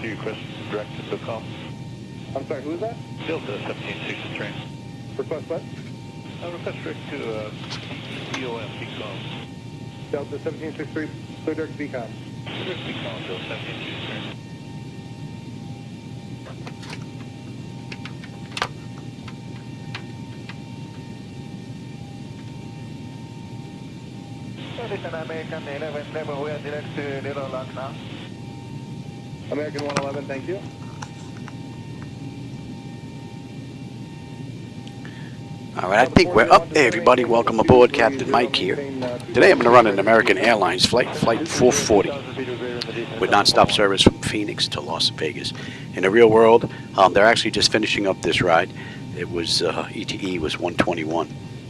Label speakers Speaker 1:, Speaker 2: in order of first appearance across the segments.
Speaker 1: 240, request direct to SOCOM.
Speaker 2: I'm sorry, who is that?
Speaker 1: Delta 1763.
Speaker 2: Request what?
Speaker 1: Request direct to BOM, BCOM.
Speaker 2: Delta 1763, clear direct BCOM.
Speaker 1: Direct BCOM, Delta 1763.
Speaker 3: Listen, American 11, level, we are direct to Little Rock now.
Speaker 2: American 111, thank you.
Speaker 4: All right, I think we're up there, everybody. Welcome aboard, Captain Mike here. Today I'm going to run an American Airlines flight, Flight 440, with nonstop service from Phoenix to Las Vegas. In the real world, they're actually just finishing up this ride. It was, ETE was 121.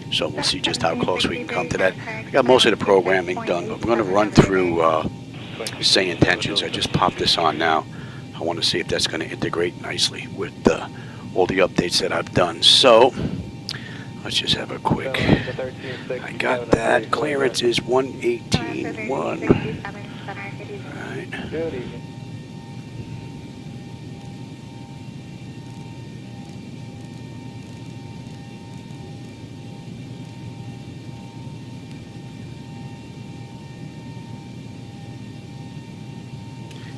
Speaker 4: So we'll see just how close we can come to that. I got most of the programming done, but we're going to run through SayIntentions. I just popped this on now. I want to see if that's going to integrate nicely with all the updates that I've done. So let's just have a quick. I got that. Clearance is 118.1. All right.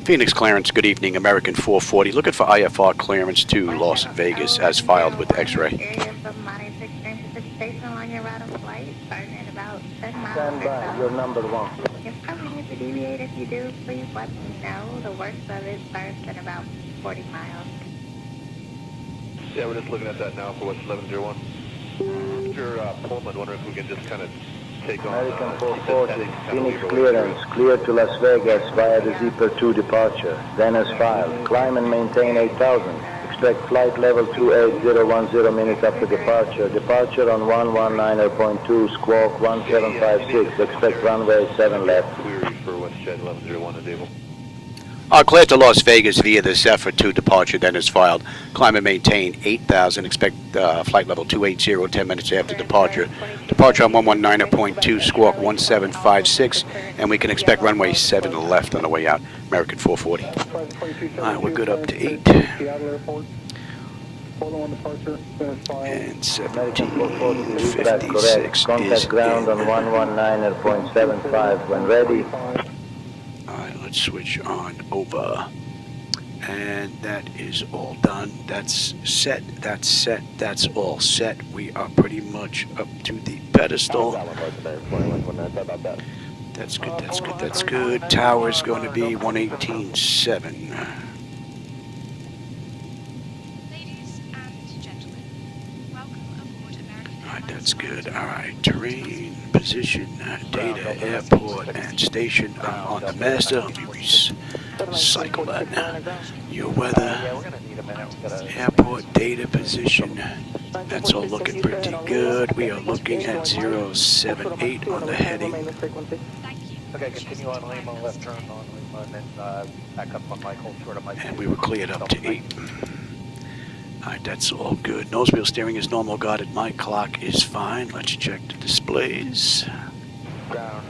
Speaker 4: Phoenix clearance, good evening, American 440. Looking for IFR clearance to Las Vegas as filed with X-ray.
Speaker 3: Stand by, you're number one.
Speaker 5: If probably need to deviate, if you do, please let me know. The worst of it starts at about 40 miles.
Speaker 1: Yeah, we're just looking at that now for what's 1101. Mr. Pullman, wondering if we can just kind of take on
Speaker 3: American 440, Phoenix clearance, clear to Las Vegas via the Zipper 2 departure. Then as filed, climb and maintain 8000. Expect flight level 28010 minutes after departure. Departure on 119.2, squawk 1756. Expect runway 7 left.
Speaker 1: Query for WestJet 1101 is able.
Speaker 4: Clear to Las Vegas via the Zephyr 2 departure, then is filed. Climb and maintain 8000. Expect flight level 280 10 minutes after departure. Departure on 119.2, squawk 1756, and we can expect runway 7 left on the way out. American 440. All right, we're good up to 8. And 1756
Speaker 3: Contact
Speaker 4: is
Speaker 3: ground
Speaker 4: in.
Speaker 3: on 119.75 when ready.
Speaker 4: Let's switch on over, and that is all done. That's set, that's all set. We are pretty much up to the pedestal. That's good. Tower's going to be 118.7.
Speaker 6: Ladies and gentlemen, welcome aboard American Airlines.
Speaker 4: All right, that's good. All right, terrain, position, data, airport, and station. I'm on the master. Let me recycle that. Your weather, airport, data, position. That's all looking pretty good. We are looking at 078 on the heading.
Speaker 6: Thank you.
Speaker 3: Okay, continue on Lima, left turn on Lima, and then back up on Michael, short of Michael.
Speaker 4: And we were cleared up to 8. Alright, that's all good. Nose wheel steering is normal. Got it. My clock is fine. Let's check the displays.
Speaker 3: Ground,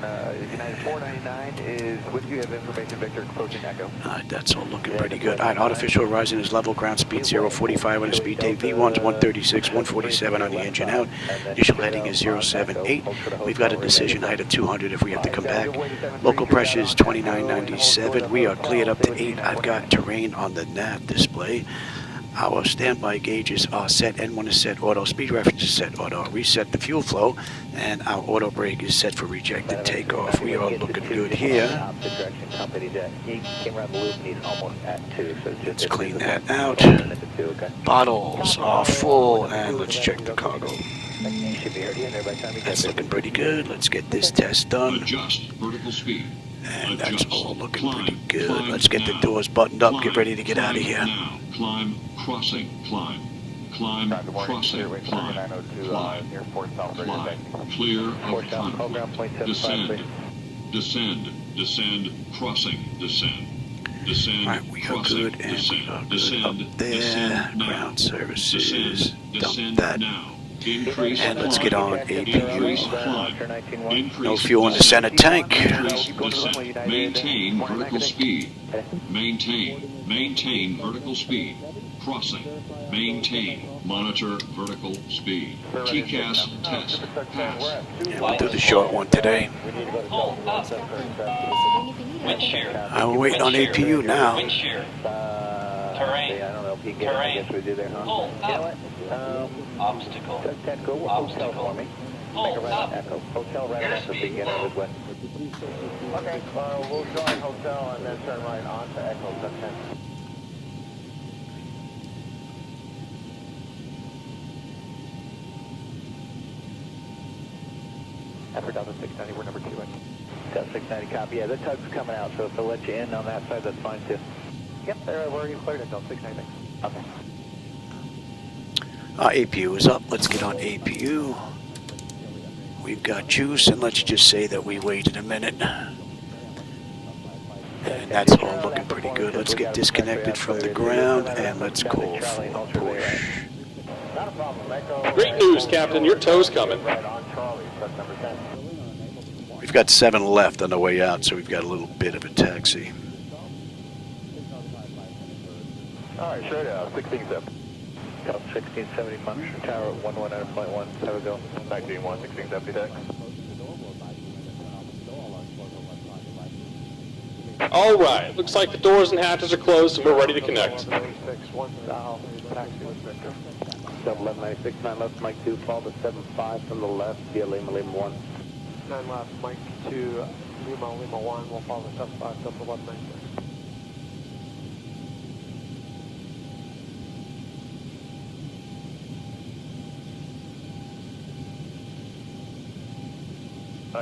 Speaker 3: United 499 is with you. Have information, Victor, approaching Echo.
Speaker 4: Alright, that's all looking pretty good. Alright, artificial horizon is level. Ground speed 045 on the speed tape. V1's 136, 147 on the engine out. Initial heading is 078. We've got a decision height of 200 if we have to come back. Local pressure is 2997. We are cleared up to 8. I've got terrain on the nav display. Our standby gauges are set. N1 is set auto. Speed reference is set auto. Reset the fuel flow, and our auto brake is set for rejected takeoff. We are looking good here. Let's clean that out. Bottles are full, and let's check the cargo. That's looking pretty good. Let's get this test done.
Speaker 7: Adjust vertical speed.
Speaker 4: And that's all looking pretty good. Let's get the doors buttoned up. Get ready to get out of here.
Speaker 7: Now, climb, crossing, climb. Climb, crossing, climb. Climb, climb. Clear of conflict. Descend. Descend. Descend. Crossing. Descend. Descend.
Speaker 4: All right, we are good, and we are good up there. Ground services. Dump that.
Speaker 7: Increase
Speaker 4: And let's
Speaker 7: climb.
Speaker 4: get on
Speaker 7: Increase
Speaker 4: APU.
Speaker 7: climb. Increase
Speaker 4: No fuel in the center tank.
Speaker 7: Increase descent. Maintain vertical speed. Maintain vertical speed. Crossing. Maintain. Monitor vertical speed. TCAS test. Pass.
Speaker 4: Yeah, we'll do the short one today.
Speaker 8: Wind shear.
Speaker 4: I'm waiting on APU now.
Speaker 8: Wind shear. Terrain. Terrain. Pull up. Obstacle. Obstacle. Pull up.
Speaker 2: Hotel right at the beginning of the west. Okay, we'll join hotel and then turn right on to Echo 10. Effort Delta 690, we're number 2. Delta 690, copy. Yeah, the tug's coming out, so if they'll let you in on that side, that's fine too. Yep, we're already cleared at Delta 690. Okay.
Speaker 4: APU is up. Let's get on APU. We've got juice, and let's just say that we waited a minute. And that's all looking pretty good. Let's get disconnected from the ground, and let's call for a push.
Speaker 9: Great news, Captain. Your tow's coming.
Speaker 4: We've got 7 left on the way out, so we've got a little bit of a taxi.
Speaker 2: All right, sure, 16-7. 1670 function tower 119.1, have a go. 19-1, 1670 deck.
Speaker 9: All right. Looks like the doors and hatches are closed, and we're ready to connect.
Speaker 2: 1196, 9 left, Mike 2, fall to 75 from the left, via Lima 1. 9 left, Mike 2, Lima 1, we'll follow the 75, Delta 196.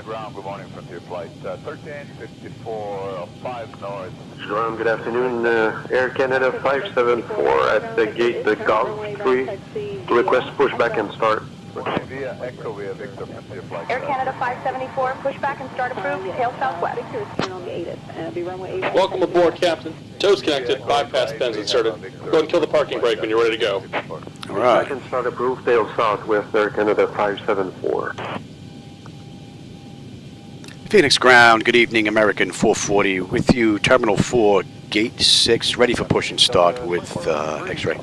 Speaker 1: Ground, good morning, Frontier Flight 1354, 5 north.
Speaker 10: Ground, good afternoon. Air Canada 574 at the gate, the Golf 3. Request pushback and start.
Speaker 1: Via Echo, via Victor, Frontier Flight.
Speaker 11: Air Canada 574, pushback and start approved, tail southwest.
Speaker 9: Welcome aboard, Captain. Tow's connected. Bypass pins inserted. Go ahead and kill the parking brake when you're ready to go.
Speaker 4: All right.
Speaker 10: Second start approved, tail south with Air Canada 574.
Speaker 4: Phoenix Ground, good evening, American 440 with you, Terminal 4, Gate 6, ready for push and start with X-ray.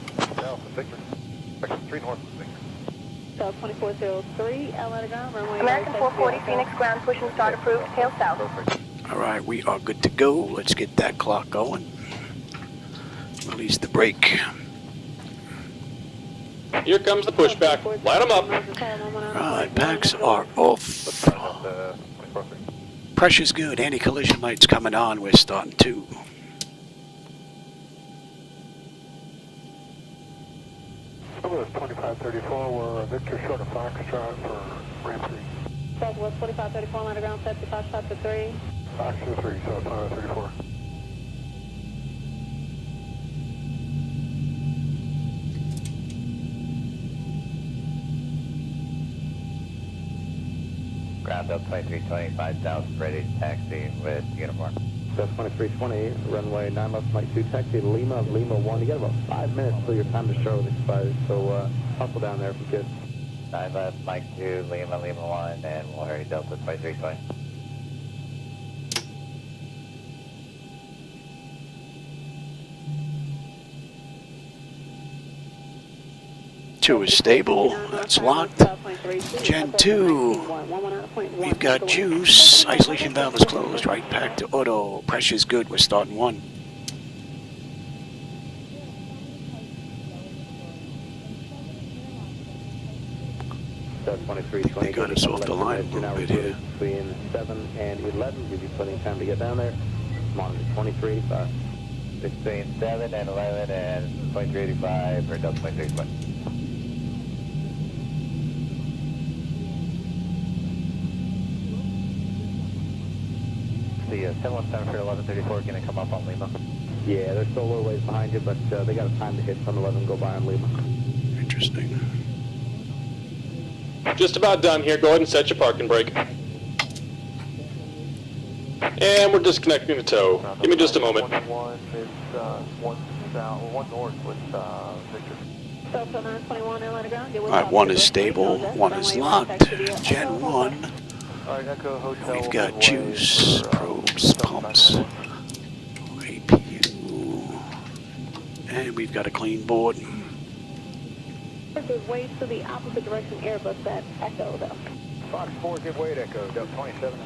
Speaker 11: American 440, Phoenix Ground, push and start approved, tail south.
Speaker 4: All right, we are good to go. Let's get that clock going. Release the brake.
Speaker 9: Here comes the pushback. Light them up.
Speaker 4: All right, packs are off. Pressure's good. Anti-collision lights coming on. We're starting 2.
Speaker 2: Southwest 2534, we're Victor short of Foxtrot for ramp 3.
Speaker 11: Southwest 2534, line of ground set to Foxtrot to 3.
Speaker 2: Foxtrot 3, so 534.
Speaker 3: Ground up 2325 south, ready to taxi with uniform.
Speaker 2: That's 2320, runway 9 left, Mike 2, taxi to Lima 1. You got about 5 minutes till your time to Charlotte expires, so hustle down there if you could.
Speaker 3: 9 left, Mike 2, Lima 1, and we'll hurry Delta 2320.
Speaker 4: Two is stable. That's locked. Gen 2. We've got juice. Isolation valve is closed. Right pack to auto. Pressure's good. We're starting 1. They got us off the line a little bit here.
Speaker 2: Between 7 and 11, give you plenty of time to get down there. Monitor 23,
Speaker 3: Between 7 and 11 and 2385 for Delta 2320. The 717 for 1134 going to come up on Lima.
Speaker 2: Yeah, they're still a little ways behind you, but they got a time to hit from 11 go by on Lima.
Speaker 4: Interesting.
Speaker 9: Just about done here. Go ahead and set your parking brake. And we're disconnecting the tow. Give me just a moment.
Speaker 2: 1 is 1 south, 1 north with Victor.
Speaker 4: Alright, one is stable, one is locked. Gen 1. We've got juice, probes, pumps, APU, and we've got a clean board.
Speaker 11: Give way to the opposite direction Airbus at Echo, though.
Speaker 2: Fox 4, give way to Echo, Delta 27.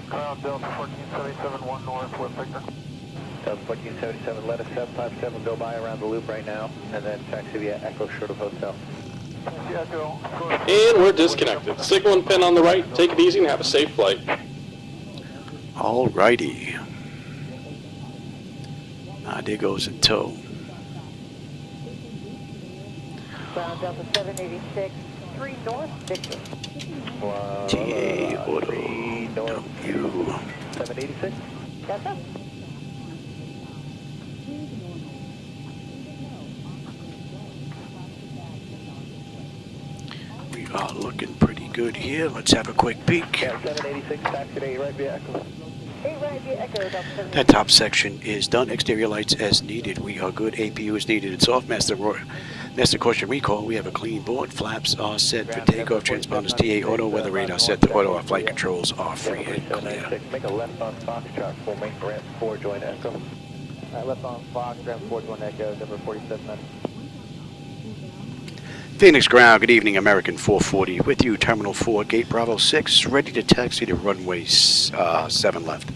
Speaker 2: Ground Delta 1477, 1 north, with Victor. Delta 1477, let us 757 go by around the loop right now, and then taxi via Echo short of hotel.
Speaker 9: And we're disconnected. Signal and pin on the right. Take it easy and have a safe flight.
Speaker 4: Alrighty. There goes a tow.
Speaker 11: Ground Delta 786, 3 north, Victor.
Speaker 4: TA Auto W.
Speaker 2: 786?
Speaker 11: That's up.
Speaker 4: We are looking pretty good here. Let's have a quick peek.
Speaker 2: Yeah, 786, taxi to 8 right via Echo.
Speaker 11: 8 right via Echo, Delta 786.
Speaker 4: That top section is done. Exterior lights as needed. We are good. APU is needed. It's off. Master caution recall. We have a clean board. Flaps are set for takeoff. Transponders TA auto. Weather radar set to auto. Our flight controls are free and clear.
Speaker 2: Make a left on Foxtrot for me. Ramp 4, join Echo. Left on Fox, ramp 4, join Echo, number 47 minutes.
Speaker 4: Phoenix ground. Good evening. American 440 with you. Terminal 4, gate Bravo 6. Ready to taxi to runway 7 left.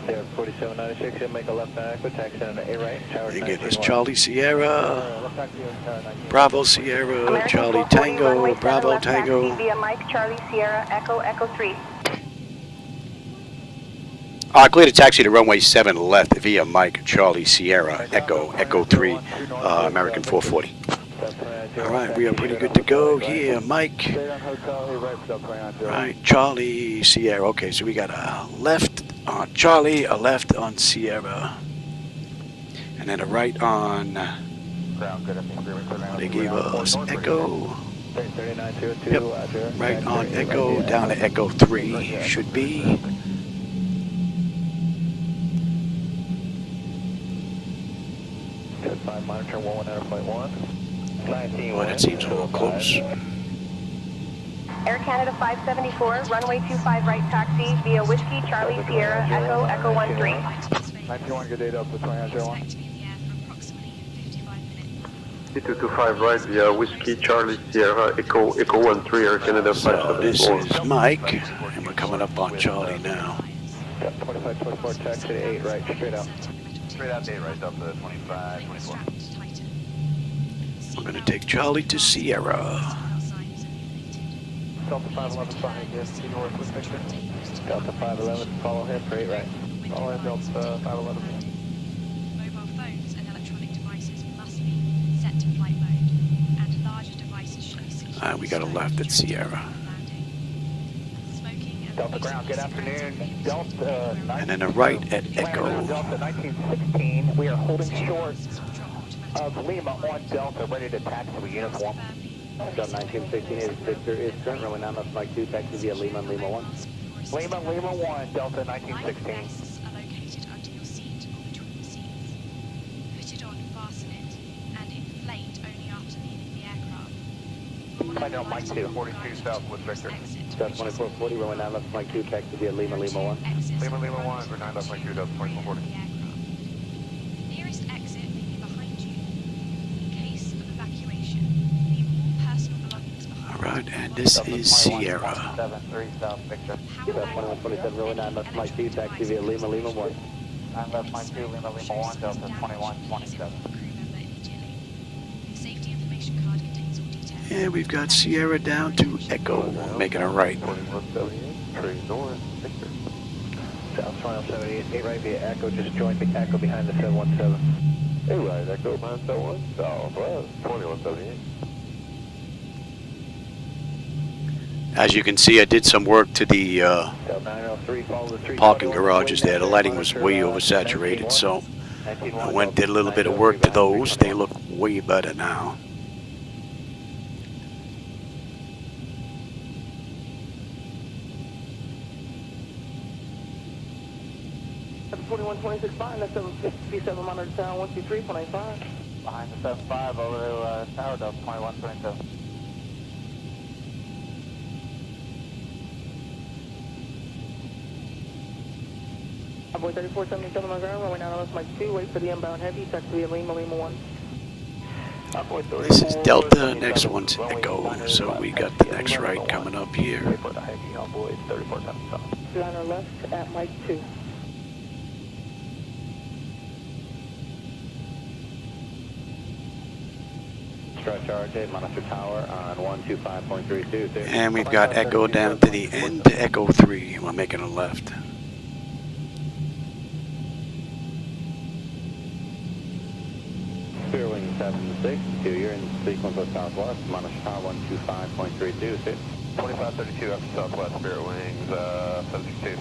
Speaker 2: There, 4796, make a left on Echo, taxi on A right, tower 931.
Speaker 4: Again, it's Charlie Sierra, Bravo Sierra, Charlie Tango, Bravo Tango.
Speaker 11: Via Mike, Charlie Sierra, Echo, Echo 3.
Speaker 4: Clear to taxi to runway 7 left via Mike, Charlie Sierra, Echo, Echo 3, American 440. All right, we are pretty good to go here, Mike. Right, Charlie Sierra. Okay, so we got a left on Charlie, a left on Sierra, and then a right on. They gave us Echo. Yep, right on Echo, down to Echo 3 should be.
Speaker 2: Monitor 119.1.
Speaker 4: Boy, that seems a little close.
Speaker 11: Air Canada 574, runway 25 right taxi via Whiskey, Charlie Sierra, Echo, Echo 13.
Speaker 2: 91, good day, Delta 2901.
Speaker 10: 2225 right via Whiskey, Charlie Sierra, Echo 13, Air Canada 574.
Speaker 4: So this is Mike, and we're coming up on Charlie now.
Speaker 2: 2524, taxi to 8 right, straight out.
Speaker 1: Straight out to 8 right, Delta 25, 24.
Speaker 4: We're going to take Charlie to Sierra.
Speaker 2: Delta 511, behind you, see north with Victor. Delta 511, follow him for 8 right. Follow him, Delta 511.
Speaker 6: Mobile phones and electronic devices must be set to flight mode, and larger devices should be secured.
Speaker 4: We got a left at Sierra.
Speaker 2: Delta ground, good afternoon. Delta
Speaker 4: And then a right at Echo.
Speaker 2: Delta 1916, we are holding short of Lima on Delta, ready to taxi with uniform. Delta 1916 is Victor, is current runway 9 left, Mike 2, taxi via Lima and Lima 1. Lima 1, Delta 1916.
Speaker 6: Are located under your seat or between the seats. Put it on, fasten it, and inflate only after leaving the aircraft.
Speaker 2: Flight down Mike 2.
Speaker 1: 42 south with Victor.
Speaker 2: Delta 2440, runway 9 left, Mike 2, taxi via Lima 1.
Speaker 1: Lima 1, for 9 left, Mike 2, Delta 2440.
Speaker 6: The nearest exit may be behind you. In case of evacuation, leave all personal belongings behind.
Speaker 4: All right, and this is Sierra.
Speaker 2: 73 south, Victor. Delta 2127, runway 9 left, Mike 2, taxi via Lima 1. 9 left, Mike 2, Lima 1, Delta 2127.
Speaker 6: Safety information card contains all details.
Speaker 4: And we've got Sierra down to Echo, making a right.
Speaker 2: 3 north, Victor. South 2178, 8 right via Echo, just joined the Echo behind the 717. 8 right, Echo behind 71, southwest, 2178.
Speaker 4: As you can see, I did some work to the parking garages there. The lighting was way oversaturated, so I went and did a little bit of work to those. They look way better now.
Speaker 2: 2126 fine, that's 757 monitor tower 123.85.
Speaker 8: Behind the 75 over to Tower Delta 2122.
Speaker 2: Boy 3477 on ground, runway 9 Mike 2, wait for the inbound heavy, taxi via Lima 1.
Speaker 4: This is Delta, next one's Echo, so we got the next right coming up here.
Speaker 2: Liner left at Mike 2.
Speaker 8: Stretch RJ, monitor tower on 125.32.
Speaker 4: And we've got Echo down to the end to Echo 3. We're making a left.
Speaker 8: Wing 762, you're in sequence of Southwest, monitor tower 125.32.
Speaker 1: 2532 after Southwest, Spirit Wings, 762.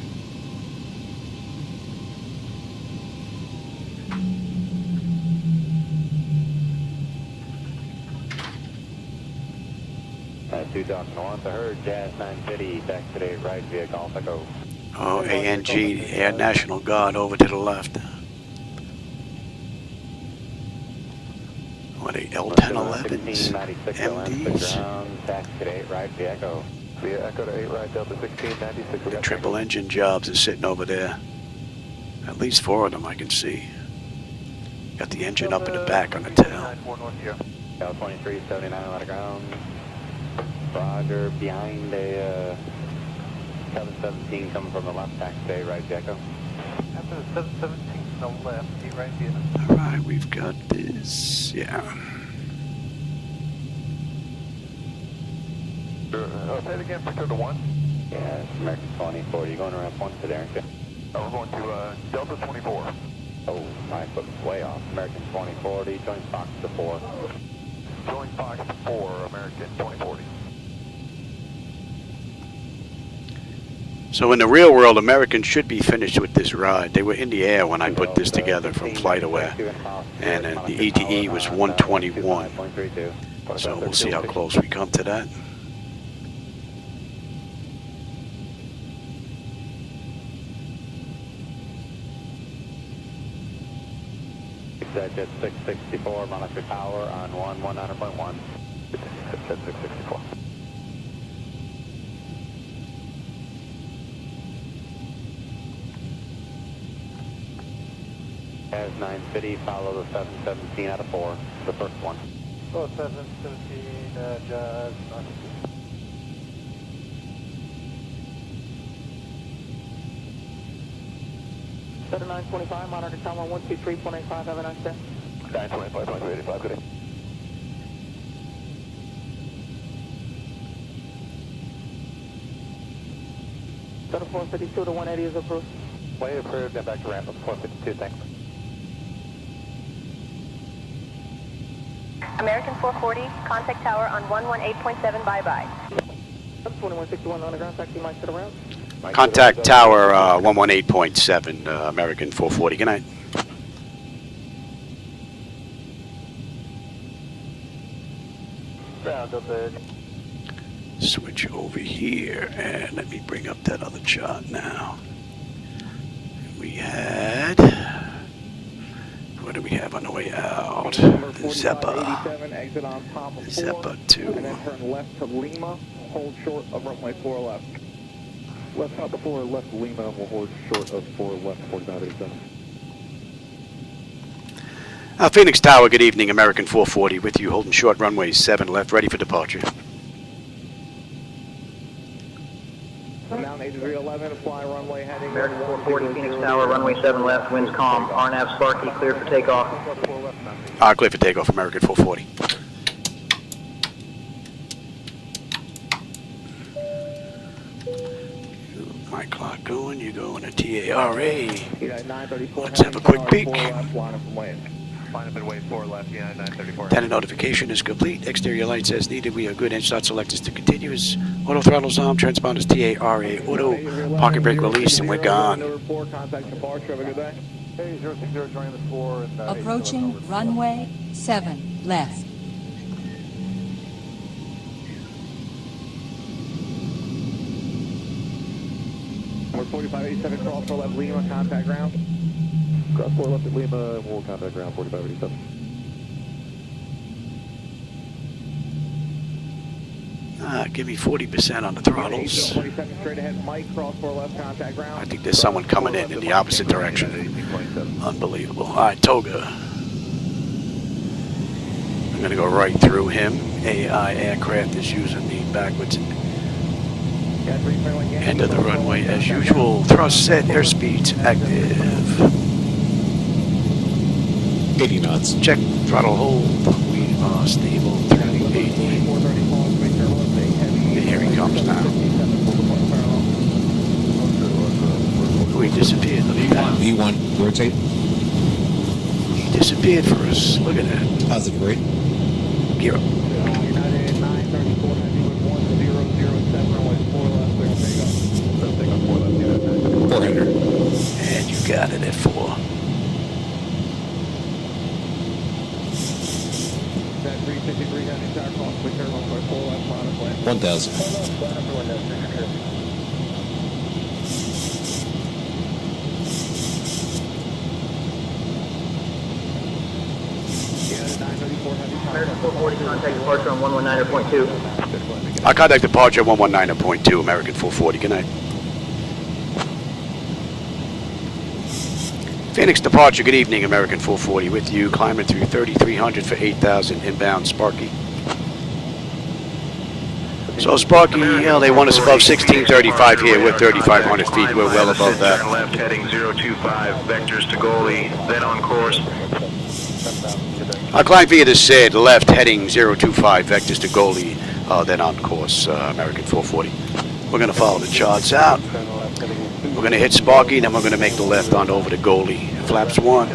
Speaker 8: Talking north, I heard Jazz 950, back today, right via Golf Echo.
Speaker 4: Oh, ANG, Air National Guard over to the left. What are L1011s? MDs?
Speaker 8: Taxi to 8 right via Echo.
Speaker 1: Via Echo to 8 right, Delta 1696.
Speaker 4: The triple engine jobs are sitting over there. At least 4 of them I can see. Got the engine up in the back on the tail.
Speaker 8: L2379 on the ground. Roger, behind a 717 coming from the left, taxi to 8 right via Echo.
Speaker 1: After the 717 to the left, 8 right via.
Speaker 4: Alright, we've got this, yeah.
Speaker 1: Say it again, Victor to 1.
Speaker 8: Yeah, it's American 24. You're going around point today, aren't you?
Speaker 1: We're going to Delta 24.
Speaker 8: Oh, my foot's way off. American 2040, join Fox to 4.
Speaker 1: Join Fox to 4, American 2040.
Speaker 4: So in the real world, Americans should be finished with this ride. They were in the air when I put this together from FlightAware. And the ETE was 121. So we'll see how close we come to that.
Speaker 8: Jet 664, monitor tower on 119.1.
Speaker 1: Jet 664.
Speaker 8: As 950, follow the 717 out of 4, the first one.
Speaker 1: Oh, 717, Jazz
Speaker 2: 925, monitor tower 123.85, have a nice day.
Speaker 1: 925.85, good day.
Speaker 2: Center 452 to 180 is approved.
Speaker 8: Way approved, and back to ramp up 452, thanks.
Speaker 11: American 440, contact tower on 118.7, bye-bye.
Speaker 2: 2161 on the ground, taxi might sit around.
Speaker 4: Contact Tower 118.7, American 440. Good night. Switch over here, and let me bring up that other chart now. We had... What do we have on the way out? Zeppa. Zeppa 2.
Speaker 2: And then turn left to Lima, hold short of runway 4 left. Left out to 4 left Lima, we'll hold short of 4 left 4587.
Speaker 4: Phoenix Tower, good evening. American 440 with you, holding short runway 7 left, ready for departure.
Speaker 2: Down 8311, fly runway heading.
Speaker 3: American 440, Phoenix Tower, runway 7 left, winds calm. RNAV Sparky, clear for takeoff.
Speaker 4: Clear for takeoff, American 440. My clock going, you going to TARA. Let's have a quick peek.
Speaker 1: Line up in wave 4 left, yeah, 934.
Speaker 4: Data notification is complete. Exterior lights as needed. We are good. Engine start selectors to continuous. Auto throttles on. Transponders TARA. Auto pocket brake release, and we're gone.
Speaker 12: Approaching runway 7 left.
Speaker 2: We're 4587 cross for left Lima, contact ground.
Speaker 1: Cross 4 left at Lima, and we'll contact ground 4587.
Speaker 4: Give me 40% on the throttles.
Speaker 2: 47 straight ahead, Mike, cross 4 left, contact ground.
Speaker 4: I think there's someone coming in the opposite direction. Unbelievable. All right, Toga. I'm going to go right through him. AI aircraft is using the backwards end of the runway as usual. Thrust set, airspeed active.
Speaker 13: 80 knots.
Speaker 4: Check throttle hold. We are stable 380. Here he comes now. We disappeared. Look at that.
Speaker 13: V1, rotate.
Speaker 4: He disappeared for us. Look at that.
Speaker 13: Positive rate.
Speaker 4: Gear up.
Speaker 13: 400.
Speaker 4: And you got it at 4.
Speaker 13: 1,000.
Speaker 2: American 440, contact departure on 119.2.
Speaker 4: I contact departure 119.2, American 440. Good night. Phoenix departure, good evening, American 440 with you, climbing through 3,300 for 8,000 inbound Sparky. So Sparky, yeah, they want us above 1635 here, we're 3,500 feet, we're well above that.
Speaker 14: Turn left heading 025, vectors to goalie, then on course.
Speaker 4: Our climb via the SID, left heading 025, vectors to goalie, then on course, American 440. We're going to follow the charts out. We're going to hit Sparky, then we're going to make the left on over to goalie. Flaps 1.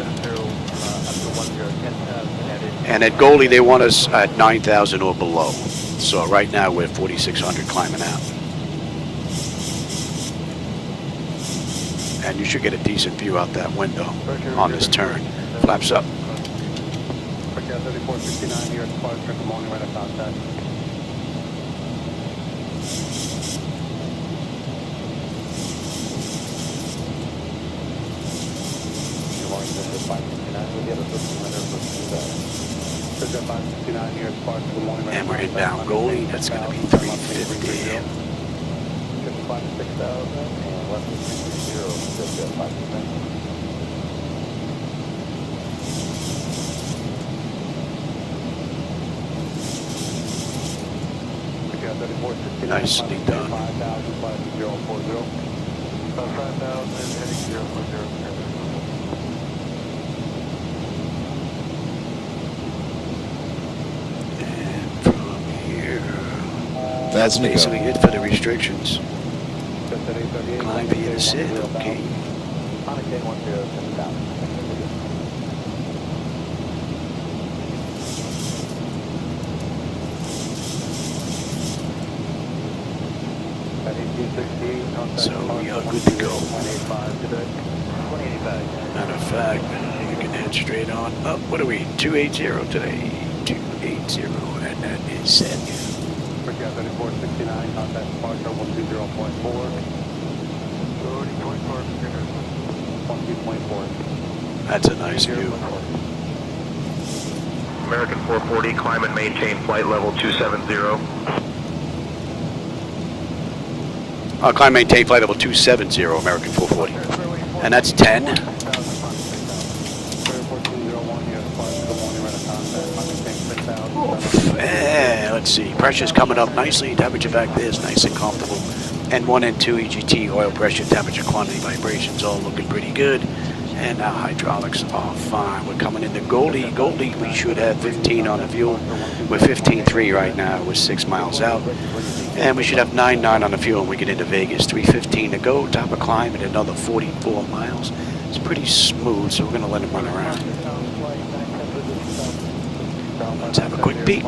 Speaker 4: And at goalie, they want us at 9,000 or below. So right now, we're 4,600 climbing out. And you should get a decent view out that window on this turn. Flaps up.
Speaker 8: 3469 here at departure, good morning, right at contact. Good morning, this is 569, with the other 569 here at departure, good morning, right at contact.
Speaker 4: And we're inbound goalie, that's going to be 350.
Speaker 8: 56,000 and left is 330, 5%.
Speaker 4: Nicely done.
Speaker 1: 5,000 heading 040.
Speaker 4: And from here,
Speaker 13: That's
Speaker 4: basically it for the restrictions. Climb via the SID, okay. So we are good to go. Matter of fact, you can head straight on up. What are we? 280 today. 280, and that is set.
Speaker 8: Forget 3469, contact departure 120.4. 120.4.
Speaker 4: That's a nice view.
Speaker 14: American 440, climb and maintain flight level 270.
Speaker 4: Climb maintain flight level 270, American 440. And that's 10. Yeah, let's see. Pressure's coming up nicely. Temperature back there is nice and comfortable. N1, N2, EGT, oil pressure, temperature, quantity, vibrations, all looking pretty good. And our hydraulics are fine. We're coming into Goldie. Goldie, we should have 15 on the fuel. We're 15.3 right now. We're 6 miles out. And we should have 9.9 on the fuel when we get into Vegas. 3:15 to go. Top of climb at another 44 miles. It's pretty smooth, so we're going to let him run around. Let's have a quick peek.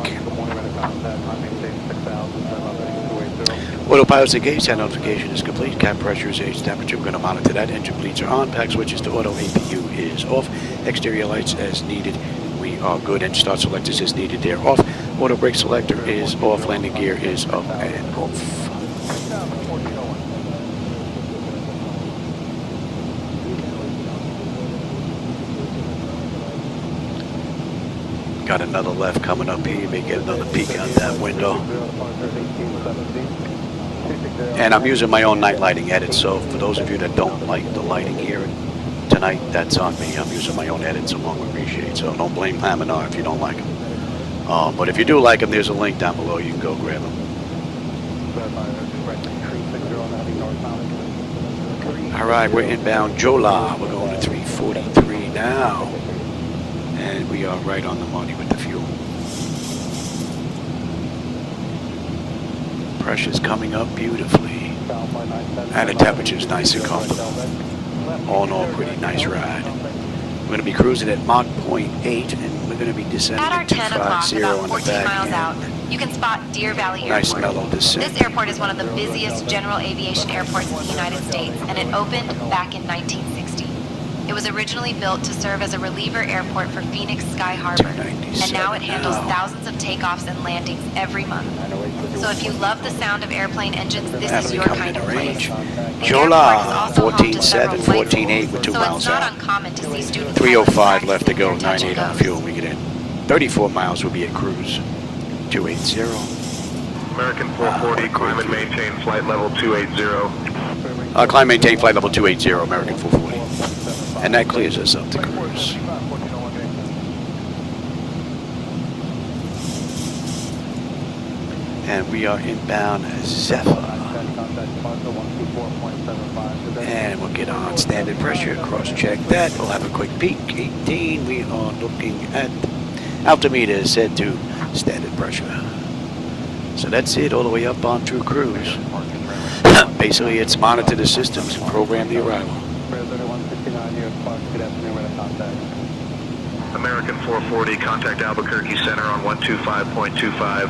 Speaker 4: Autopilot's engaged, that notification is complete. Cap pressure is age, temperature, we're going to monitor that. Engine bleeds are on, pack switches to auto, APU is off. Exterior lights as needed, we are good. Engine start selectors as needed, they're off. Auto brake selector is off, landing gear is up and off. got another left coming up here. You may get another peek out that window. And I'm using my own night lighting edit, so for those of you that don't like the lighting here tonight, that's on me. I'm using my own edits along with reshade, so don't blame Laminar if you don't like them. But if you do like them, there's a link down below. You can go grab them. All right, we're inbound Jola. We're going to 343 now. And we are right on the money with the fuel. Pressure's coming up beautifully. And the temperature's nice and comfortable. All in all, pretty nice ride. We're going to be cruising at Mach 0.8, and we're going to be descending
Speaker 15: at our
Speaker 4: to
Speaker 15: 10 o'clock,
Speaker 4: 50
Speaker 15: about
Speaker 4: on the
Speaker 15: 14
Speaker 4: back
Speaker 15: miles
Speaker 4: end.
Speaker 15: out, you can spot Deer Valley
Speaker 4: Nice
Speaker 15: Airport.
Speaker 4: mellow descent.
Speaker 15: This airport is one of the busiest general aviation airports in the United States, and it opened back in 1960. It was originally built to serve as a reliever airport for Phoenix Sky Harbor, and now it handles thousands of takeoffs and landings every month. So if you love the sound of airplane engines, this is your kind of place.
Speaker 4: Jola, 14.7, 14.8 with 2 miles out. 305 left to go, 9.8 on fuel when we get in. 34 miles will be at cruise, 280.
Speaker 14: American 440, climb and maintain flight level 280.
Speaker 4: Climb and maintain flight level 280, American 440. And that clears us up to cruise. And we are inbound Zephyr. And we'll get on standard pressure, cross-check that. We'll have a quick peek. 18, we are looking at altimeter set to standard pressure. So that's it, all the way up on through cruise. Basically, it's monitor the systems and program the arrival.
Speaker 14: American 440, contact Albuquerque Center on 125.25.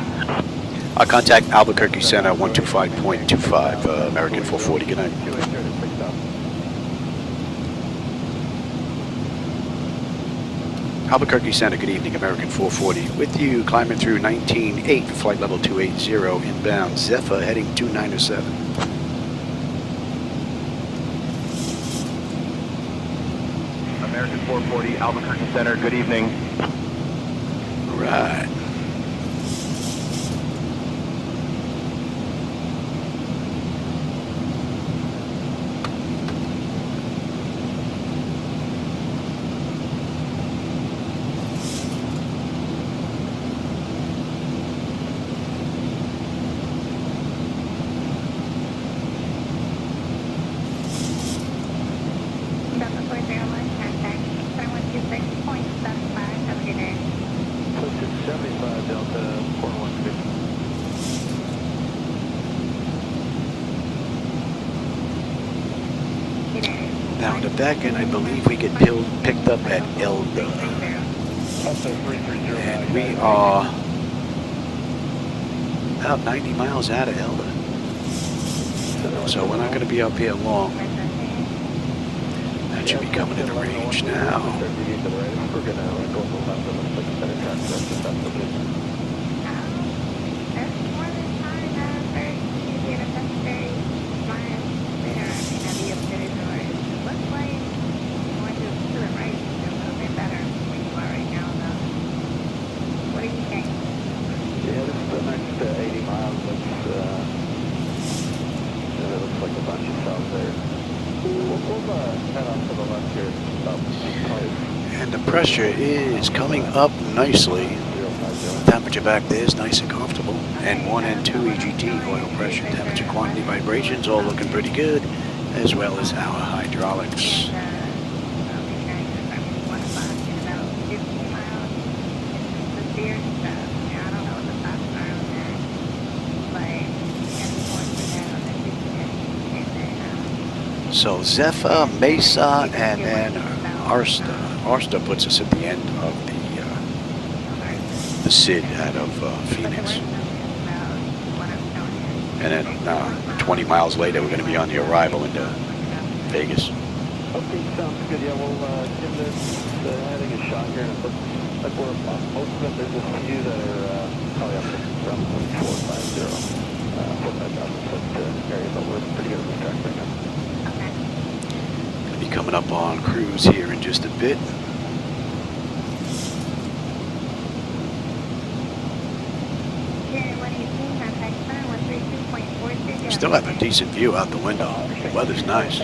Speaker 4: Contact Albuquerque Center 125.25, American 440, good night. Albuquerque Center, good evening, American 440. With you, climbing through 19.8, flight level 280, inbound Zephyr, heading 297.
Speaker 16: American 440, Albuquerque Center, good evening.
Speaker 4: Right. Now, the back end, I believe we get picked up at Elda. And we are about 90 miles out of Elda. So we're not going to be up here long. That should be coming into range now. And the pressure is coming up nicely. Temperature back there is nice and comfortable. And 1 and 2 EGT, oil pressure, temperature, quantity, vibrations, all looking pretty good, as well as our hydraulics. So Zephyr, Mesa, and then Arsta. Arsta puts us at the end of the SID out of Phoenix. And then 20 miles later, we're going to be on the arrival into Vegas.
Speaker 16: Okay, sounds good. Yeah, we'll give this heading a shot here. And it looks like we're most of them. There's a few that are probably up to around 450, 4,500 foot area, but we're pretty good at the track right now.
Speaker 4: Be coming up on cruise here in just a bit. We still have a decent view out the window. The weather's nice.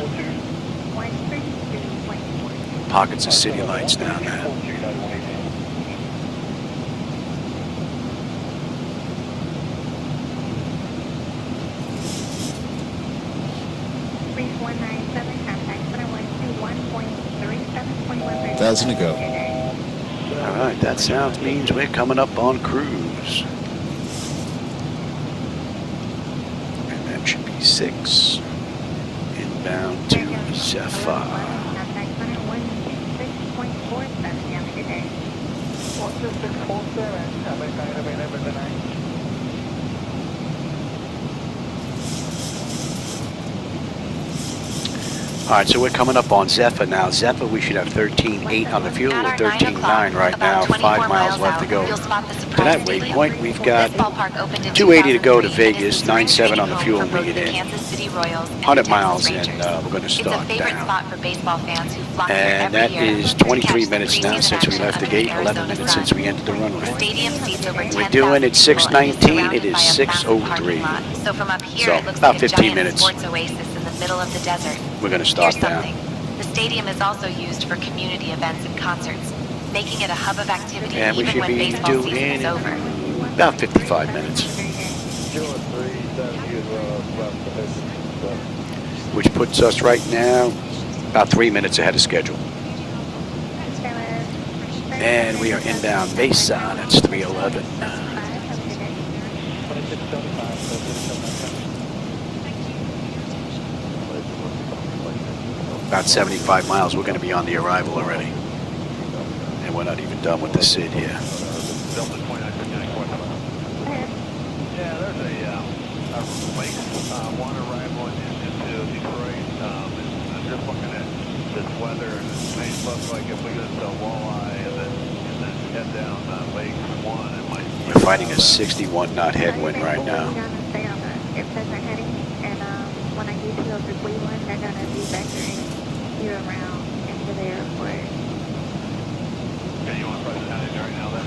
Speaker 4: Pockets of city lights down there.
Speaker 13: Thousand to go.
Speaker 4: All right, that sounds means we're coming up on cruise. And that should be 6. Inbound to Zephyr. All right, so we're coming up on Zephyr now. Zephyr, we should have 13.8 on the fuel, with 13.9 right now, 5 miles left to go. To that waypoint, we've got 280 to go to Vegas, 9.7 on the fuel, and we get in 100 miles, and we're going to start down. And that is 23 minutes now since we left the gate, 11 minutes since we entered the runway. We're doing it 6:19, it is 6:03. So about 15 minutes.
Speaker 15: Middle of the desert.
Speaker 4: We're going to start down.
Speaker 15: The stadium is also used for community events and concerts, making it a hub of activity
Speaker 4: And we
Speaker 15: even
Speaker 4: should
Speaker 15: when
Speaker 4: be
Speaker 15: baseball season
Speaker 4: doing
Speaker 15: is over.
Speaker 4: about 55 minutes. Which puts us right now about 3 minutes ahead of schedule. And we are inbound base on, that's 311. About 75 miles, we're going to be on the arrival already. And we're not even done with the SID here.
Speaker 1: Yeah, there's a lake, one arrival into Detroit. I'm just looking at this weather, and it may look like if we go to walleye and then head down Lake 1, it might be...
Speaker 4: We're fighting a 61 knot headwind right now.
Speaker 5: When I get to Cleveland, they're going to be vectoring you around into the airport.
Speaker 1: Okay, you want to press down right now then?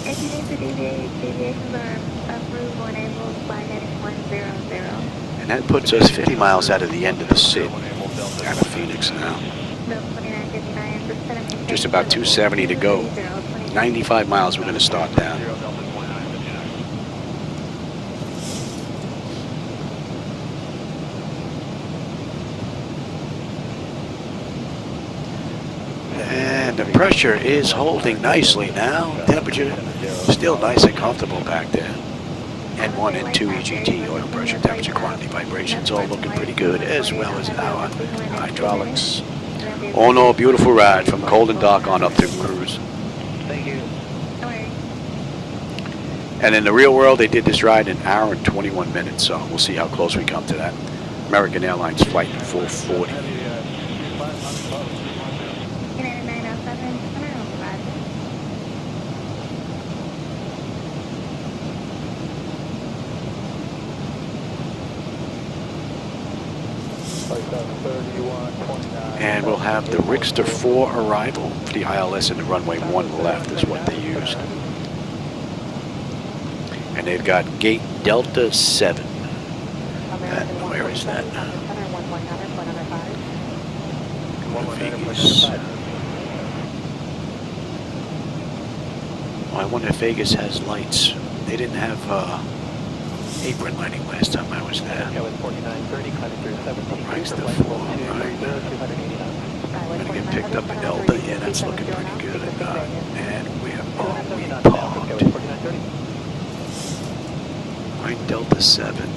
Speaker 5: If you need to deviate, deviations are approved or enabled by heading 100.
Speaker 4: And that puts us 50 miles out of the end of the SID, out of Phoenix now. Just about 270 to go. 95 miles, we're going to start down. And the pressure is holding nicely now. Temperature still nice and comfortable back there. N1 and 2 EGT, oil pressure, temperature, quantity, vibrations, all looking pretty good, as well as our hydraulics. All in all, beautiful ride from cold and dark on up to cruise.
Speaker 2: Thank you.
Speaker 4: And in the real world, they did this ride in an hour and 21 minutes, so we'll see how close we come to that. American Airlines Flight 440. And we'll have the Rickster 4 arrival. The ILS and the runway 1 left is what they used. And they've got gate Delta 7. And where is that? Vegas. Oh, I wonder if Vegas has lights. They didn't have apron lighting last time I was there. Rickster 4, right. I'm going to get picked up in Delta. Yeah, that's looking pretty good. And we're parked. Right, Delta 7.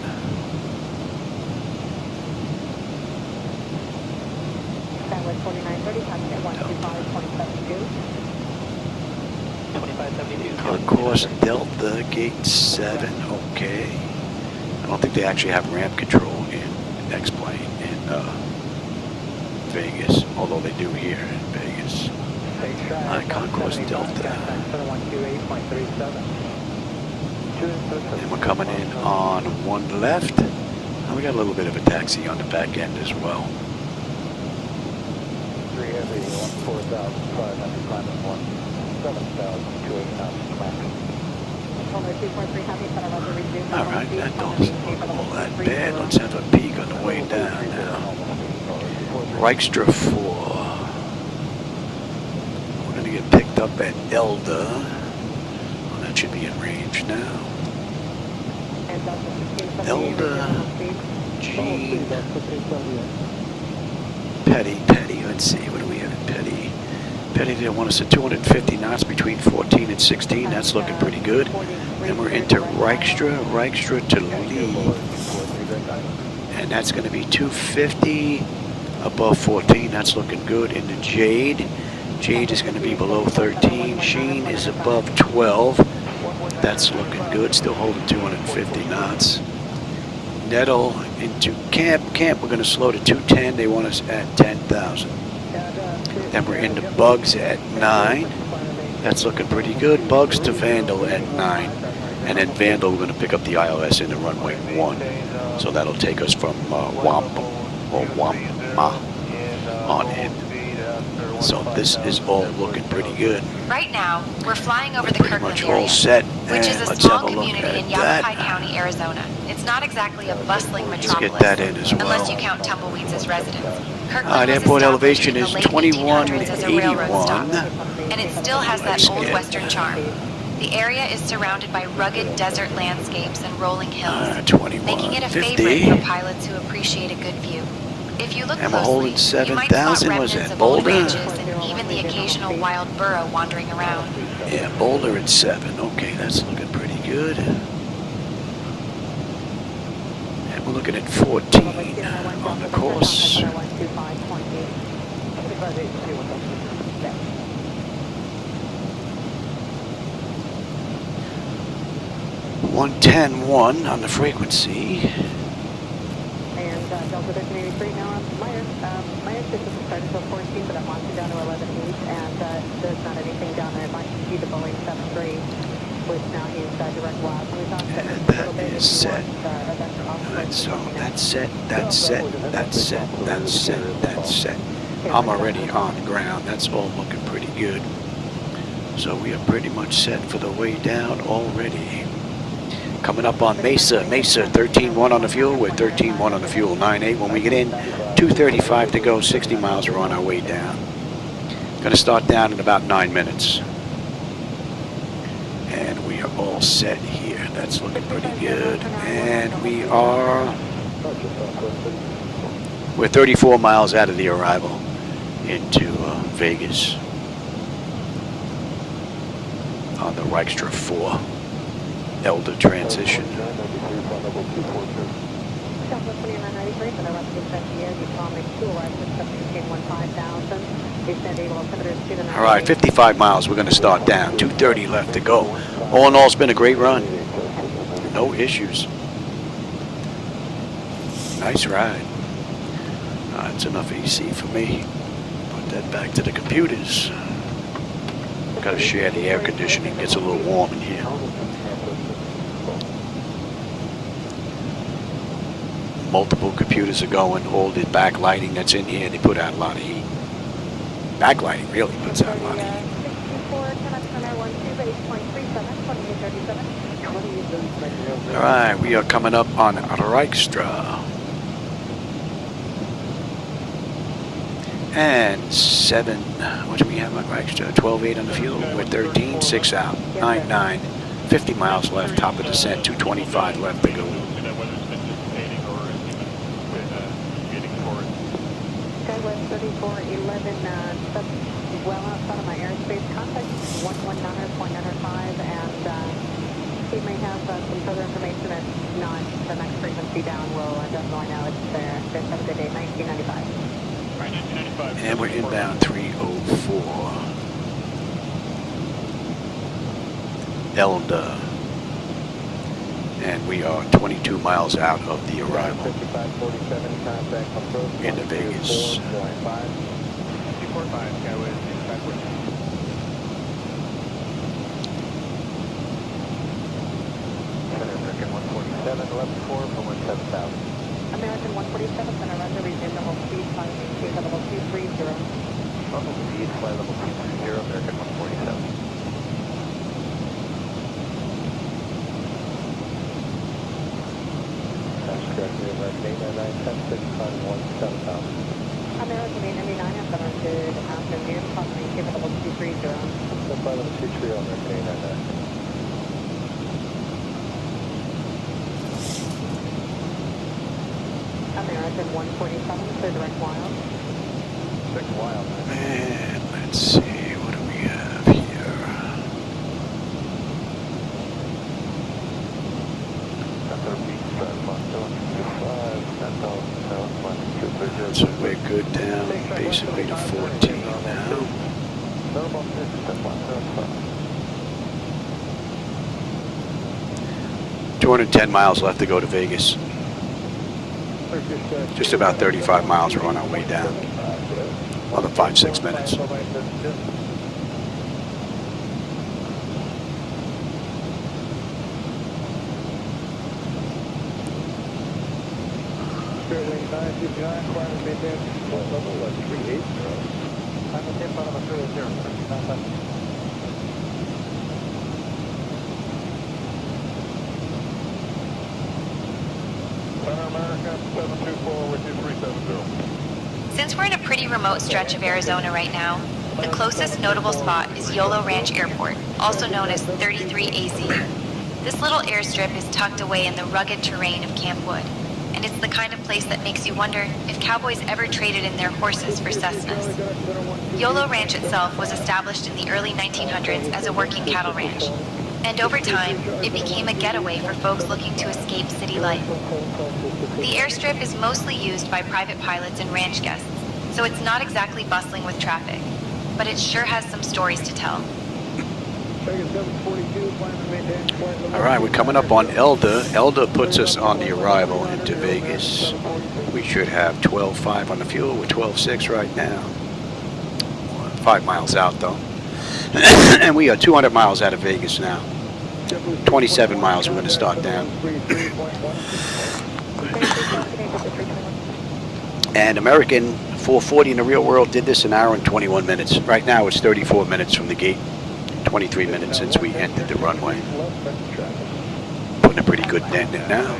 Speaker 4: Concourse Delta, gate 7, okay. I don't think they actually have ramp control in X-Plane in Vegas, although they do here in Vegas. Concourse Delta. And we're coming in on 1 left. And we got a little bit of a taxi on the back end as well.
Speaker 2: 4,500 climbing 7,289 max.
Speaker 4: Alright, that don't look all that bad. Let's have a peek on the way down now. Reichstra 4. We're going to get picked up at Elda. Well, that should be in range now. Elda, Gene, Petty. Let's see, what do we have in Petty? Petty, they want us at 250 knots between 14 and 16. That's looking pretty good. Then we're into Reichstra to Lee. And that's going to be 250 above 14. That's looking good. Into Jade. Jade is going to be below 13. Sheen is above 12. That's looking good. Still holding 250 knots. Nettle into Camp. Camp, we're going to slow to 210. They want us at 10,000. Then we're into Bugs at 9. That's looking pretty good. Bugs to Vandal at 9. And then Vandal, we're going to pick up the ILS into runway 1. So that'll take us from Wampa on in. So this is all looking pretty good.
Speaker 15: Right now, we're flying over the Kirkland
Speaker 4: Pretty much
Speaker 15: area,
Speaker 4: all set.
Speaker 15: which is
Speaker 4: And
Speaker 15: a
Speaker 4: let's
Speaker 15: small
Speaker 4: have a look
Speaker 15: community in
Speaker 4: at
Speaker 15: Yavapai
Speaker 4: that.
Speaker 15: County, Arizona. It's not exactly a bustling
Speaker 4: Let's
Speaker 15: metropolis,
Speaker 4: get that in as well.
Speaker 15: unless you count tumbleweeds as residents. Kirkland
Speaker 4: Alright,
Speaker 15: was
Speaker 4: airport
Speaker 15: established
Speaker 4: elevation
Speaker 15: in the
Speaker 4: is
Speaker 15: late 1800s as a railroad
Speaker 4: 2181.
Speaker 15: stop, and it still has that old western charm. The area is surrounded by rugged desert landscapes and rolling hills, making it a favorite for pilots who appreciate a good view. If you look
Speaker 4: And we're holding
Speaker 15: closely, you might spot
Speaker 4: 7,000. Was
Speaker 15: remnants
Speaker 4: that
Speaker 15: of old
Speaker 4: Boulder?
Speaker 15: ranches and even the occasional wild burro wandering around.
Speaker 4: Yeah, Boulder at 7. Okay, that's looking pretty good. And we're looking at 14 on the course. 110.1 on the frequency.
Speaker 11: And Delta 1383 now on Myers. Myers system started to 14, but I'm launching down to 11.8, and there's not anything down there. I can see the Boeing 73, which now is direct blast.
Speaker 4: And that is set. Alright, so that's set, that's set, that's set, that's set, that's set. I'm already on the ground. That's all looking pretty good. So we are pretty much set for the way down already. Coming up on Mesa 13.1 on the fuel. We're 13.1 on the fuel, 9.8 when we get in. 2:35 to go, 60 miles are on our way down. Going to start down in about 9 minutes. And we are all set here. That's looking pretty good. And we're 34 miles out of the arrival into Vegas on the Reichstra 4. Elder transition. All right, 55 miles. We're going to start down. 2:30 left to go. All in all, it's been a great run. No issues. Nice ride. That's enough AC for me. Put that back to the computers. Got to share the air conditioning. Gets a little warm in here. Multiple computers are going. All the backlighting that's in here, they put out a lot of heat. Backlighting really puts out a lot of heat. All right, we are coming up on Reichstra. And 7, what do we have on Reichstra? 12.8 on the fuel. We're 13, 6 out, 9.9. 50 miles left, top of descent, 225 left to go.
Speaker 11: Skywest 3411, well outside of my airspace. Contact 119.95, and he may have some further information at not the next frequency down. We'll definitely know it's there. Have a good day, 1995.
Speaker 4: And we're inbound 304. Elda. And we are 22 miles out of the arrival into Vegas.
Speaker 11: American 147, center Roger, resume level speed, flying maintain level 230.
Speaker 2: Level speed, flight level 230, American 147.
Speaker 11: American 899 has been on good afternoon, possibly give level 230.
Speaker 16: Level 230 on American 899.
Speaker 11: American 147, clear direct wild.
Speaker 16: 6 wild.
Speaker 4: And let's see, what do we have here? So we're good down basically to 14 now. 210 miles left to go to Vegas. Just about 35 miles. We're on our way down. Another 5-6 minutes.
Speaker 16: Fairway 959, climate maintain flight level 380. I'm at 10 bottom of 380. America 724 with you 370.
Speaker 15: Since we're in a pretty remote stretch of Arizona right now, the closest notable spot is Yolo Ranch Airport, also known as 33AZ. This little airstrip is tucked away in the rugged terrain of Camp Wood, and it's the kind of place that makes you wonder if cowboys ever traded in their horses for Cessnas. Yolo Ranch itself was established in the early 1900s as a working cattle ranch, and over time, it became a getaway for folks looking to escape city life. The airstrip is mostly used by private pilots and ranch guests, so it's not exactly bustling with traffic, but it sure has some stories to tell.
Speaker 4: All right, we're coming up on Elda. Elda puts us on the arrival into Vegas. We should have 12.5 on the fuel. We're 12.6 right now. 5 miles out, though. And we are 200 miles out of Vegas now. 27 miles we're going to start down. And American 440 in the real world did this an hour and 21 minutes. Right now it's 34 minutes from the gate. 23 minutes since we entered the runway. Putting a pretty good dent in it now.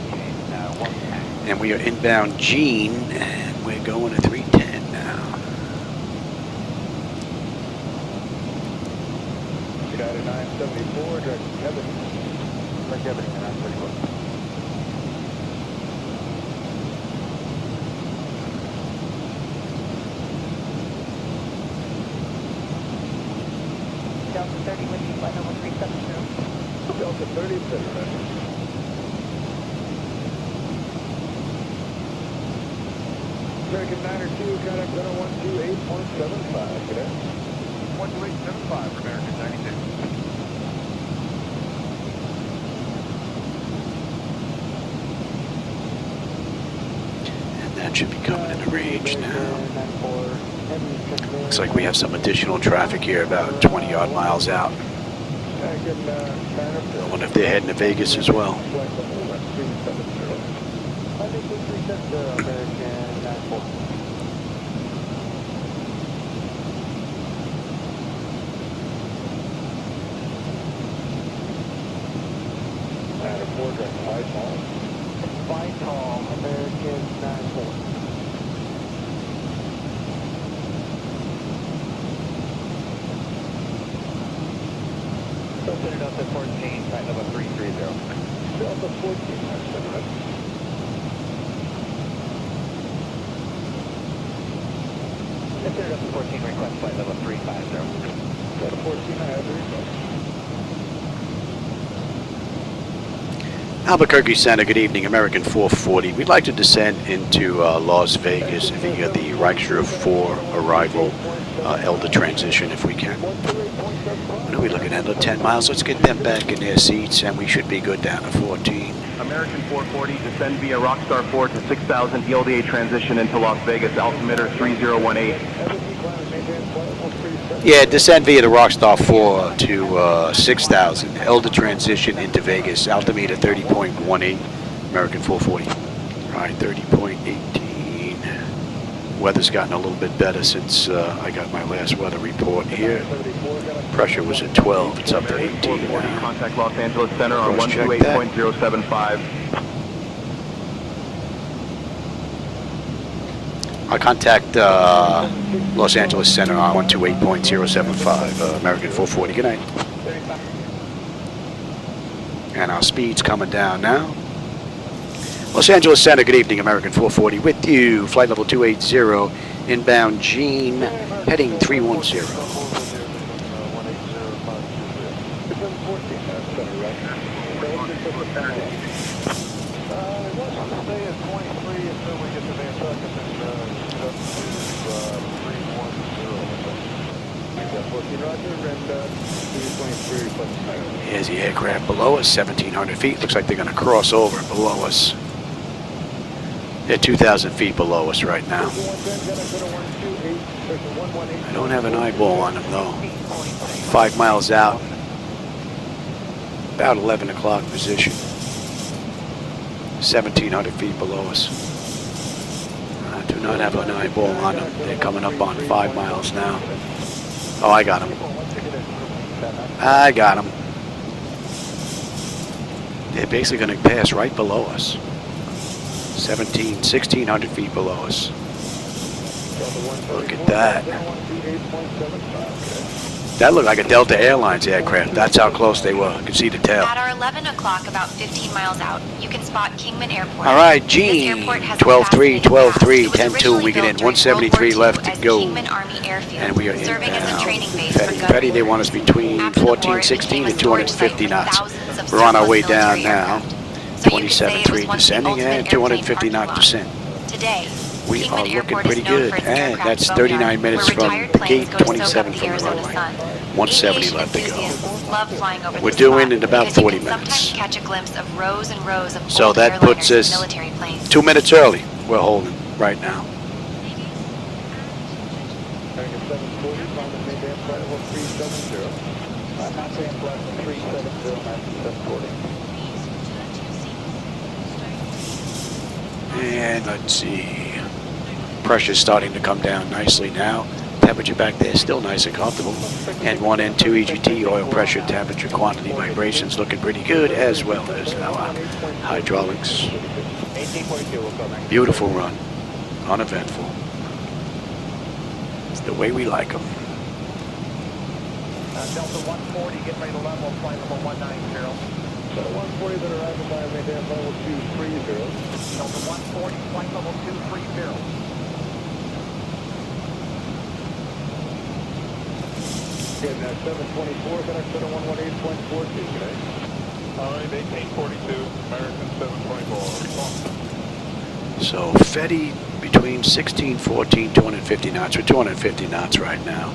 Speaker 4: And we are inbound Gene, and we're going to 310 now.
Speaker 16: United 974, direct to Kevin. Kevin, 931.
Speaker 11: Delta 30 with you, flight level 370.
Speaker 16: Delta 30, American 902, contact 0128.75, good day. 128.75 for American 92.
Speaker 4: And that should be coming into range now. Looks like we have some additional traffic here about 20 odd miles out. I wonder if they're heading to Vegas as well.
Speaker 16: Whitehall, American 94. Delta 14, flight level 330. Delta 14, that's right. Delta 14, request flight level 350. Delta 14, I have the request.
Speaker 4: Albuquerque Center, good evening, American 440. We'd like to descend into Las Vegas via the Reichsruhe 4 arrival, Elda transition if we can. What are we looking at? 10 miles. Let's get them back in their seats and we should be good down to 14.
Speaker 14: American 440, descend via Rockstar 4 to 6000 ELDA transition into Las Vegas, altimeter 3018.
Speaker 4: Yeah, descend via the Rockstar 4 to 6000. Elda transition into Vegas, altimeter 30.18, American 440. All right, 30.18. Weather's gotten a little bit better since I got my last weather report here. Pressure was at 12, it's up to 18 now.
Speaker 14: Contact Los Angeles Center on 128.075.
Speaker 4: I'll contact Los Angeles Center on 128.075, American 440. Good night. And our speed's coming down now. Los Angeles Center, good evening, American 440 with you. Flight level 280, inbound Gene, heading 310. Here's the aircraft below us, 1,700 feet. Looks like they're going to cross over below us. They're 2,000 feet below us right now. I don't have an eyeball on them though. 5 miles out. About 11 o'clock position. 1,700 feet below us. I do not have an eyeball on them. They're coming up on 5 miles now. Oh, I got them. I got them. They're basically going to pass right below us. 1,600 feet below us. Look at that. That looked like a Delta Airlines aircraft. That's how close they were. You can see the tail.
Speaker 15: At our 11 o'clock, about 15 miles out, you can spot Kingman Airport.
Speaker 4: All right, Gene. 12-3, 12-3, 10-2. We get in. 173 left to go. And we are in now. Petty, they want us between 14, 16 and 250 knots. We're on our way down now. 27.3 descending and 250 knot descent.
Speaker 15: Today,
Speaker 4: we are looking pretty good. And that's 39 minutes from the gate, 27 from the runway. 170 left to go. We're due in about 40 minutes.
Speaker 15: Catch a glimpse of rows and rows of
Speaker 4: So that puts us 2 minutes early. We're holding right now. And let's see. Pressure's starting to come down nicely now. Temperature back there is still nice and comfortable. And 1 and 2 EGT, oil pressure, temperature, quantity, vibrations looking pretty good, as well as our hydraulics. Beautiful run. Uneventful. It's the way we like them.
Speaker 2: Delta 140, get ready to level, flight level 190. Delta 140 that arriving by Mayday level 230. Delta 140, flight level 230. Good, now 724, connect center 118.42, okay? All right, 1842, American 724.
Speaker 4: So Fetty between 16, 14, 250 knots. We're 250 knots right now.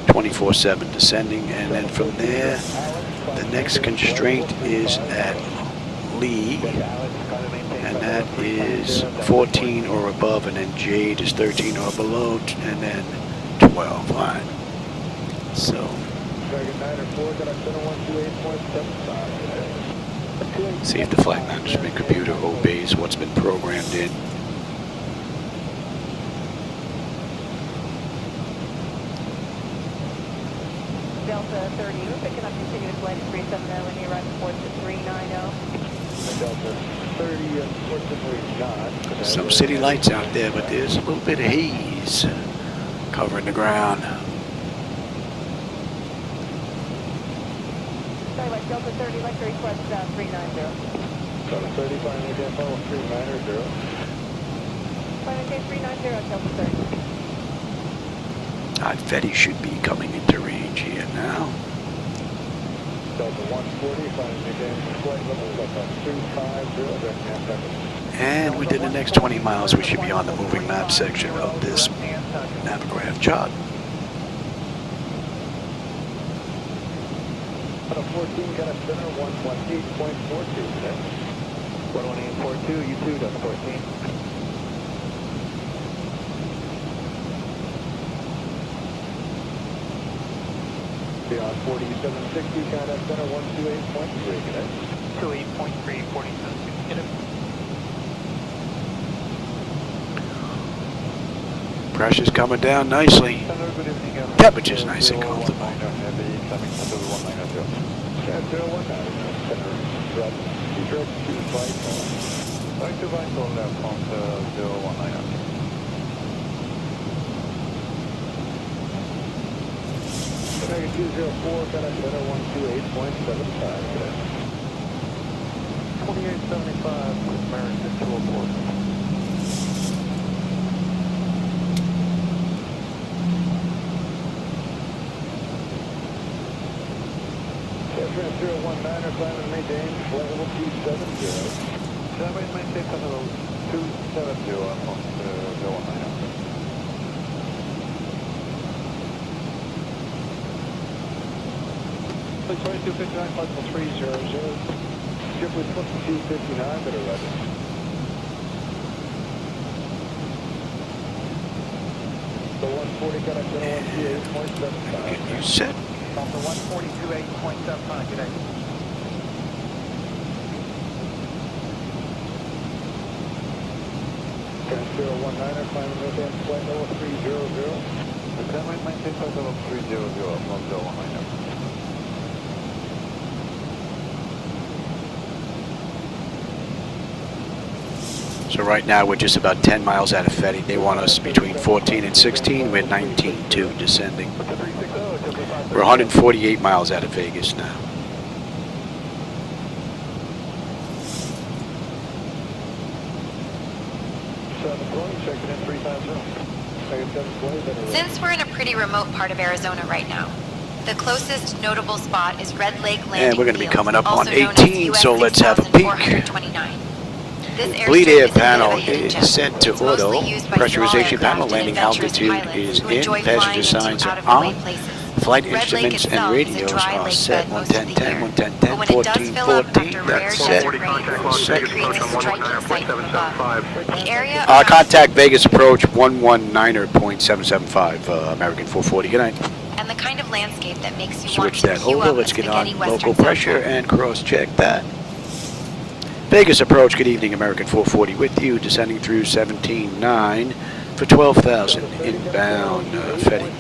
Speaker 4: 24/7 descending, and then from there, the next constraint is at Lee, and that is 14 or above, and then Jade is 13 or below, and then 12. All right. So, see if the flight management computer obeys what's been programmed in.
Speaker 11: Delta 30, picking up continuous flight at 370 when you arrive at port to 390.
Speaker 2: Delta 30, unfortunately not.
Speaker 4: Some city lights out there, but there's a little bit of haze covering the ground.
Speaker 11: Sorry, like Delta 30, like to request 390.
Speaker 2: Delta 30, flying again, level 390.
Speaker 11: Flying again, 390, Delta 30.
Speaker 4: Fetty should be coming into range here now.
Speaker 2: Delta 140, flying again, flight level 250,
Speaker 4: And within the next 20 miles, we should be on the moving map section of this navigramp chart.
Speaker 2: 14, got a center 118.42, okay? 118.42, you too, Delta 14. Beyond 4760, count up center 128.3, okay? 28.3, 4760, get it.
Speaker 4: Pressure's coming down nicely. Temperature's nice and comfortable.
Speaker 16: 204, got a center 128.75 today. 2875, American 204. Trans 019er, climb and maintain, flight level 270. Climb and maintain, flight level 270 on 019er. Flight 2259, flight level 300. Ship with 2259, better ready. The 140 got a center 128.75.
Speaker 4: You set.
Speaker 2: Delta 142.8.75 today.
Speaker 16: Trans 019er, climb and maintain, flight level 300. Climb and maintain, flight level 300 from 019er.
Speaker 4: So right now we're just about 10 miles out of Fetty. They want us between 14 and 16. We're 19.2 descending. We're 148 miles out of Vegas now.
Speaker 15: Since we're in a pretty remote part of Arizona right now, the closest notable spot is Red Lake Landing
Speaker 4: And we're going to be
Speaker 15: Field,
Speaker 4: coming up on
Speaker 15: also known as
Speaker 4: 18,
Speaker 15: US
Speaker 4: so let's have a peek.
Speaker 15: 6429. This
Speaker 4: Bleed
Speaker 15: airstrip
Speaker 4: air
Speaker 15: is a bit of a
Speaker 4: panel
Speaker 15: hidden
Speaker 4: is
Speaker 15: gem.
Speaker 4: set to
Speaker 15: It's mostly
Speaker 4: auto.
Speaker 15: used by small
Speaker 4: Pressurization
Speaker 15: aircraft
Speaker 4: panel,
Speaker 15: and
Speaker 4: landing
Speaker 15: adventurous
Speaker 4: altitude
Speaker 15: pilots
Speaker 4: is
Speaker 15: who
Speaker 4: in.
Speaker 15: enjoy
Speaker 4: Passenger
Speaker 15: flying into
Speaker 4: signs are
Speaker 15: out-of-the-way
Speaker 4: on.
Speaker 15: places.
Speaker 4: Flight
Speaker 15: Red Lake
Speaker 4: instruments and
Speaker 15: itself is a
Speaker 4: radios
Speaker 15: dry
Speaker 4: are
Speaker 15: lake
Speaker 4: set.
Speaker 15: bed most of the
Speaker 4: 110, 10,
Speaker 15: year.
Speaker 4: 110,
Speaker 15: But
Speaker 4: 10,
Speaker 15: when it does
Speaker 4: 14,
Speaker 15: fill up
Speaker 4: 14.
Speaker 15: after rare
Speaker 4: That's set.
Speaker 15: desert rain, it creates a striking sight from above. The area
Speaker 4: Contact Vegas approach 119.775, American 440. Good night.
Speaker 15: and the kind of landscape that makes you
Speaker 4: Switch
Speaker 15: want
Speaker 4: that
Speaker 15: to queue
Speaker 4: over.
Speaker 15: up
Speaker 4: Let's
Speaker 15: a
Speaker 4: get
Speaker 15: spaghetti
Speaker 4: on
Speaker 15: western
Speaker 4: local pressure
Speaker 15: sofa.
Speaker 4: and cross-check that. Vegas approach, good evening, American 440 with you, descending through 17.9 for 12,000 inbound Fetty.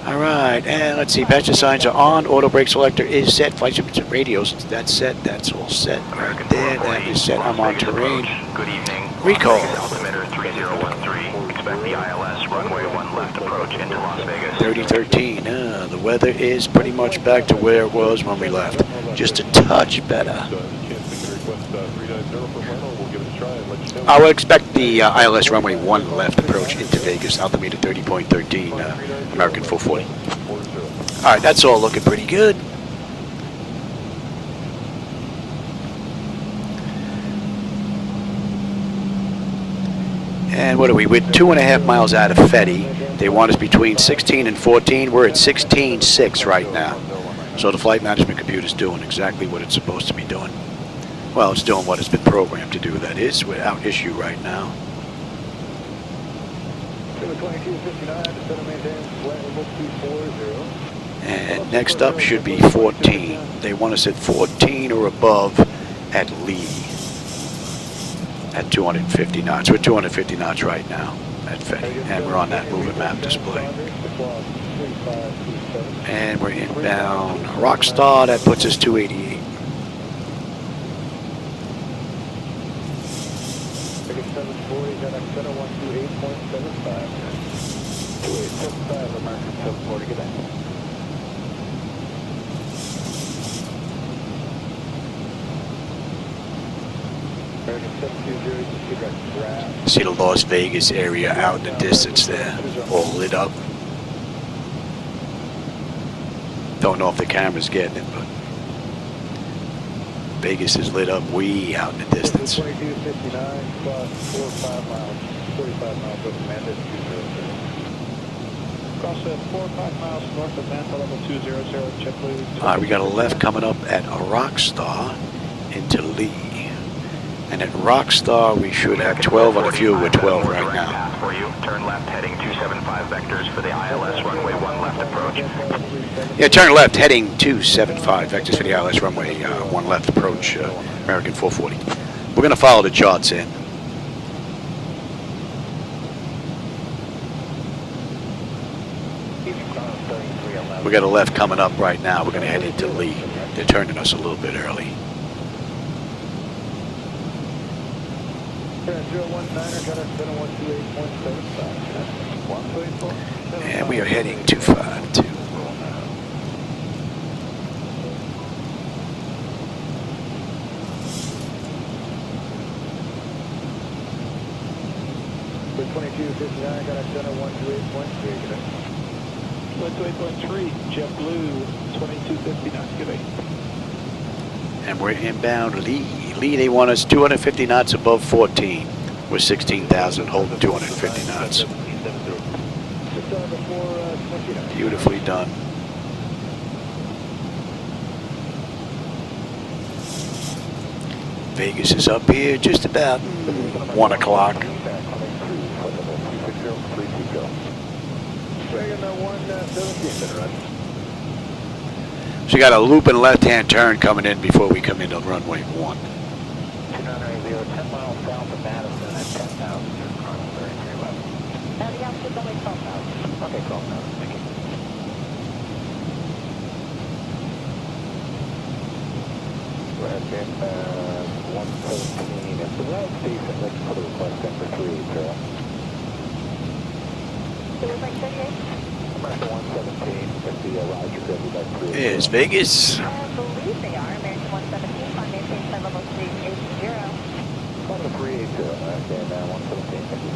Speaker 4: All right, and let's see, passenger signs are on, auto brake selector is set, flight instruments and radios, that's set, that's all set right there, that is set, I'm on terrain.
Speaker 14: Good evening.
Speaker 4: Recall.
Speaker 14: Altimeter 3013. Expect the ILS runway 1 left approach into Las Vegas.
Speaker 4: 3013, the weather is pretty much back to where it was when we left, just a touch better. I would expect the ILS runway 1 left approach into Vegas, altimeter 30.13, American 440. All right, that's all looking pretty good. And what are we? We're 2.5 miles out of Fetty. They want us between 16 and 14. We're at 16.6 right now. So the flight management computer is doing exactly what it's supposed to be doing. Well, it's doing what it's been programmed to do, that is, without issue right now. And next up should be 14. They want us at 14 or above at Lee at 250 knots. We're 250 knots right now at Fetty, and we're on that moving map display. And we're inbound Rockstar, that puts us 288. See the Las Vegas area out in the distance there, all lit up. Don't know if the camera's getting it, but Vegas is lit up way out in the distance.
Speaker 16: 2259, cross 45 miles of Amanda 200. Cross 4 or 5 miles north of Manta level 200, check please.
Speaker 4: All right, we got a left coming up at a Rockstar into Lee. And at Rockstar, we should have 12 on the fuel. We're 12 right now.
Speaker 14: For you, turn left heading 275 vectors for the ILS runway 1 left approach.
Speaker 4: Yeah, turn left heading 275 vectors for the ILS runway 1 left approach, American 440. We're going to follow the charts in. We got a left coming up right now. We're going to head into Lee. They're turning us a little bit early. And we are heading 252.
Speaker 16: 2259, got a center 128.3, good day. 128.3, JetBlue, 2250 knots, good day.
Speaker 4: And we're inbound Lee. Lee, they want us 250 knots above 14. We're 16,000, holding 250 knots. Beautifully done. Vegas is up here just about 1 o'clock. So you got a loop and left-hand turn coming in before we come into runway 1.
Speaker 2: 2980, 10 miles south of Madison at 10,000. The altitude's only 12,000. Okay, 12,000. Thank you. Go ahead, Jim. 117. If the right station, let's put a request in for 380.
Speaker 11: It was like 38?
Speaker 2: American 117. If the Roger could be like 380.
Speaker 4: Here's Vegas.
Speaker 11: I believe they are. American 117, on maintain flight level 380.
Speaker 2: Level 380, American 117. Thank you.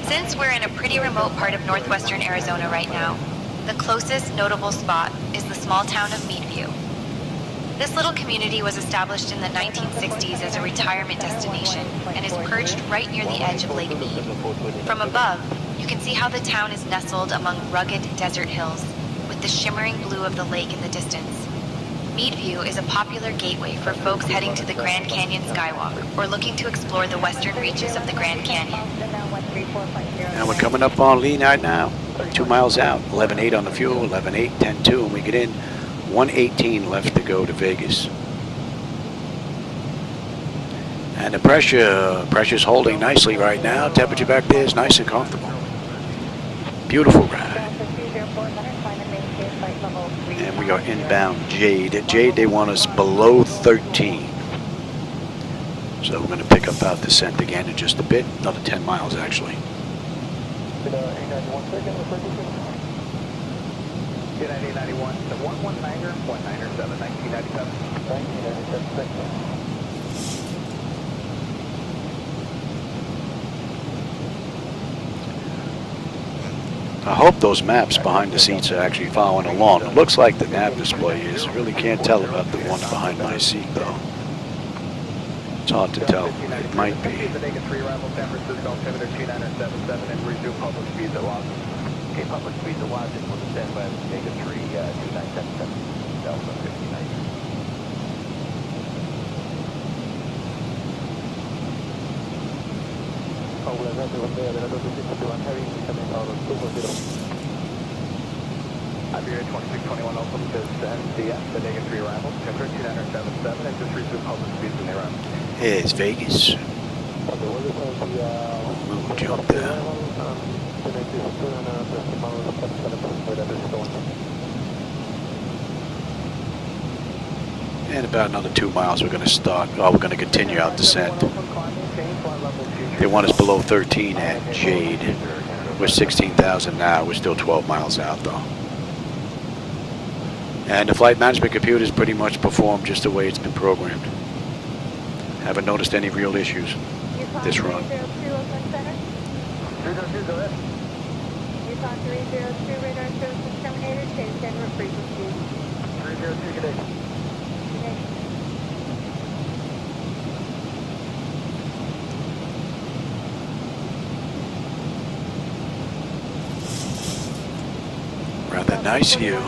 Speaker 15: Since we're in a pretty remote part of northwestern Arizona right now, the closest notable spot is the small town of Meadview. This little community was established in the 1960s as a retirement destination and is perched right near the edge of Lake Mead. From above, you can see how the town is nestled among rugged desert hills, with the shimmering blue of the lake in the distance. Meadview is a popular gateway for folks heading to the Grand Canyon Skywalk or looking to explore the western reaches of the Grand Canyon.
Speaker 4: And we're coming up on Lee right now. 2 miles out, 11.8 on the fuel, 11.8, 10.2, and we get in 118 left to go to Vegas. And the pressure's holding nicely right now. Temperature back there is nice and comfortable. Beautiful ride. And we are inbound Jade. At Jade, they want us below 13. So we're going to pick up our descent again in just a bit. Another 10 miles, actually.
Speaker 2: K-9091, 119er, 197, 1997. 1997.
Speaker 4: I hope those maps behind the seats are actually following along. It looks like the nav display is. I really can't tell about the one behind my seat, though. It's hard to tell. It might be.
Speaker 2: The Vega 3 arrival San Francisco, altimeter 2977, and resume public speeds at Washington. Okay, public speeds at Washington will descend by Vega 3, 2977, Delta 59. Iberia 2621 also descend the Vega 3 arrival, temperature 2977, and just resume public speeds when they arrive.
Speaker 4: Here's Vegas. We'll jump there. And about another 2 miles we're going to start. Oh, we're going to continue our descent. They want us below 13 at Jade. We're 16,000 now. We're still 12 miles out, though. And the flight management computers pretty much perform just the way it's been programmed. Haven't noticed any real issues this run.
Speaker 11: Utah 302, radar services terminated, change Denver frequency.
Speaker 2: 302, good day.
Speaker 4: Rather nice view.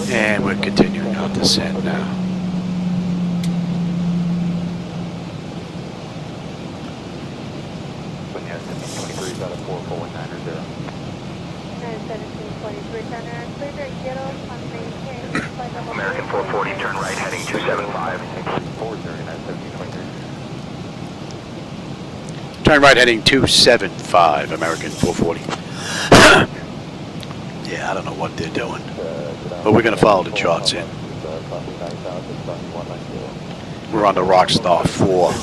Speaker 4: And we're continuing our descent now.
Speaker 2: American 440, turn right, heading 275.
Speaker 4: Turn right heading 275, American 440. Yeah, I don't know what they're doing. But we're going to follow the charts in. We're on the Rockstar 4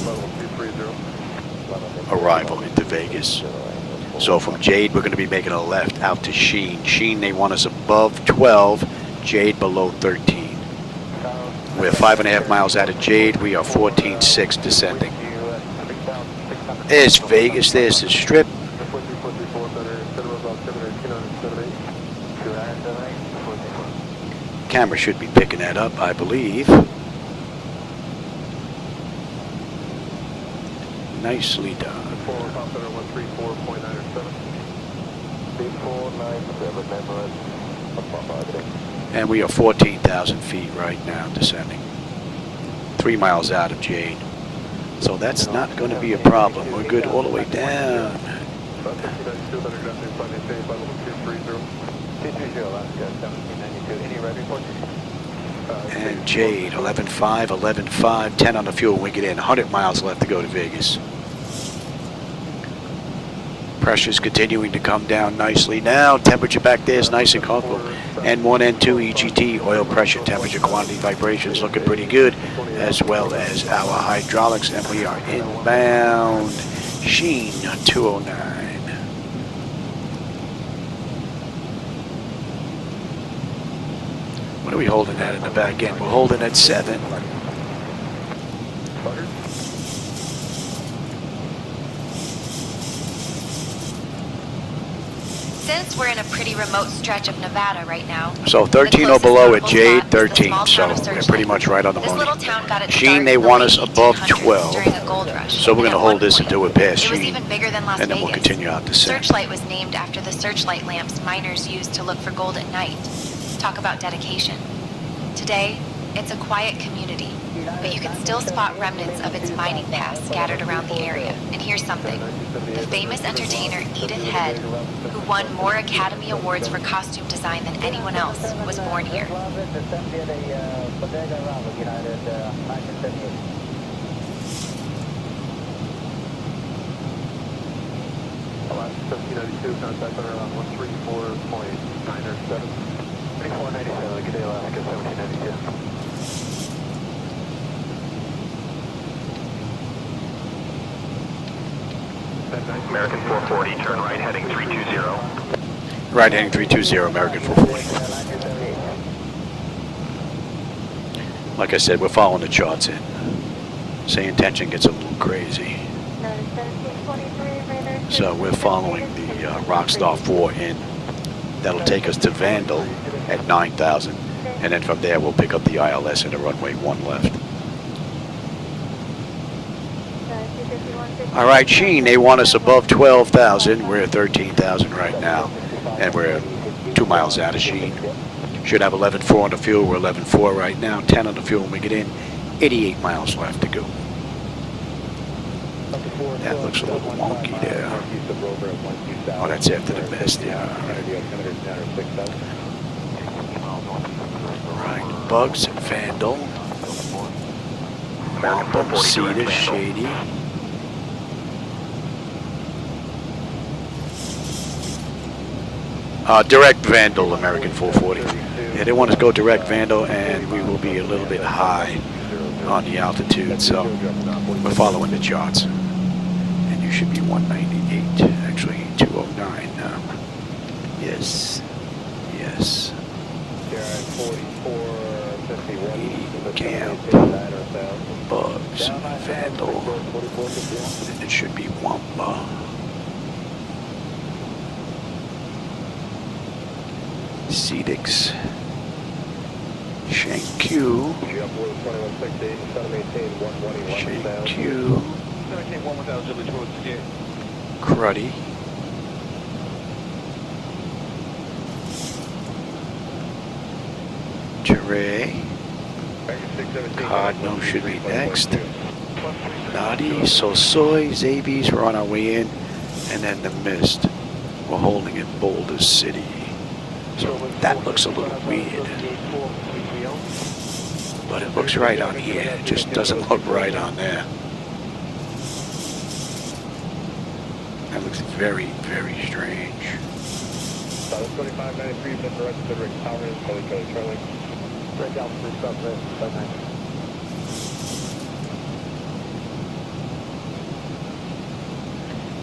Speaker 4: arrival into Vegas. So from Jade, we're going to be making a left out to Sheen. Sheen, they want us above 12, Jade below 13. We're 5.5 miles out of Jade. We are 14.6 descending. There's Vegas. There's the Strip. Camera should be picking that up, I believe. Nicely done. And we are 14,000 feet right now, descending. 3 miles out of Jade. So that's not going to be a problem. We're good all the way down. And Jade, 11.5, 11.5, 10 on the fuel when we get in. 100 miles left to go to Vegas. Pressure's continuing to come down nicely now. Temperature back there is nice and comfortable. N1, N2, EGT, oil pressure, temperature, quantity, vibrations looking pretty good, as well as our hydraulics. And we are inbound. Sheen 209. What are we holding at in the back end? We're holding at 7.
Speaker 15: Since we're in a pretty remote stretch of Nevada right now.
Speaker 4: So 13 or below at Jade, 13. So we're pretty much right on the money. Sheen, they want us above 12. So we're going to hold this until we're past Sheen. And then we'll continue out to San.
Speaker 15: Searchlight was named after the searchlight lamps miners used to look for gold at night. Talk about dedication. Today, it's a quiet community, but you can still spot remnants of its mining past scattered around the area. And here's something. The famous entertainer Edith Head, who won more Academy Awards for costume design than anyone else, was born here.
Speaker 16: Contact on around 134.907. 2497, good day, Alaska, 1792.
Speaker 14: American 440, turn right heading 320.
Speaker 4: Right heading 320, American 440. Like I said, we're following the charts in. SayIntention gets a little crazy. So we're following the Rockstar 4 in. That'll take us to Vandal at 9,000. And then from there, we'll pick up the ILS and the runway 1 left. All right, Sheen, they want us above 12,000. We're at 13,000 right now. And we're 2 miles out of Sheen. Should have 11.4 on the fuel. We're 11.4 right now. 10 on the fuel when we get in. 88 miles left to go. That looks a little wonky there. Oh, that's after the best, yeah. Right, Bugs, Vandal, Wampum, Cedar, Shady. Direct Vandal, American 440. Yeah, they want us to go direct Vandal, and we will be a little bit high on the altitude, so we're following the charts. And you should be 198, actually 209 now. Yes, yes. Camp, Bugs, Vandal, and it should be Wampa. Cedix, Shanq, Cruddy, Teray, Cardno should be next, Nadi, Sosoy, Zabies, we're on our way in, and then the Mist, we're holding in Boulder City. So that looks a little weird, but it looks right on here. It just doesn't look right on there. That looks very, very strange.
Speaker 16: 2593, Charlie. Right down through Southwest, 590.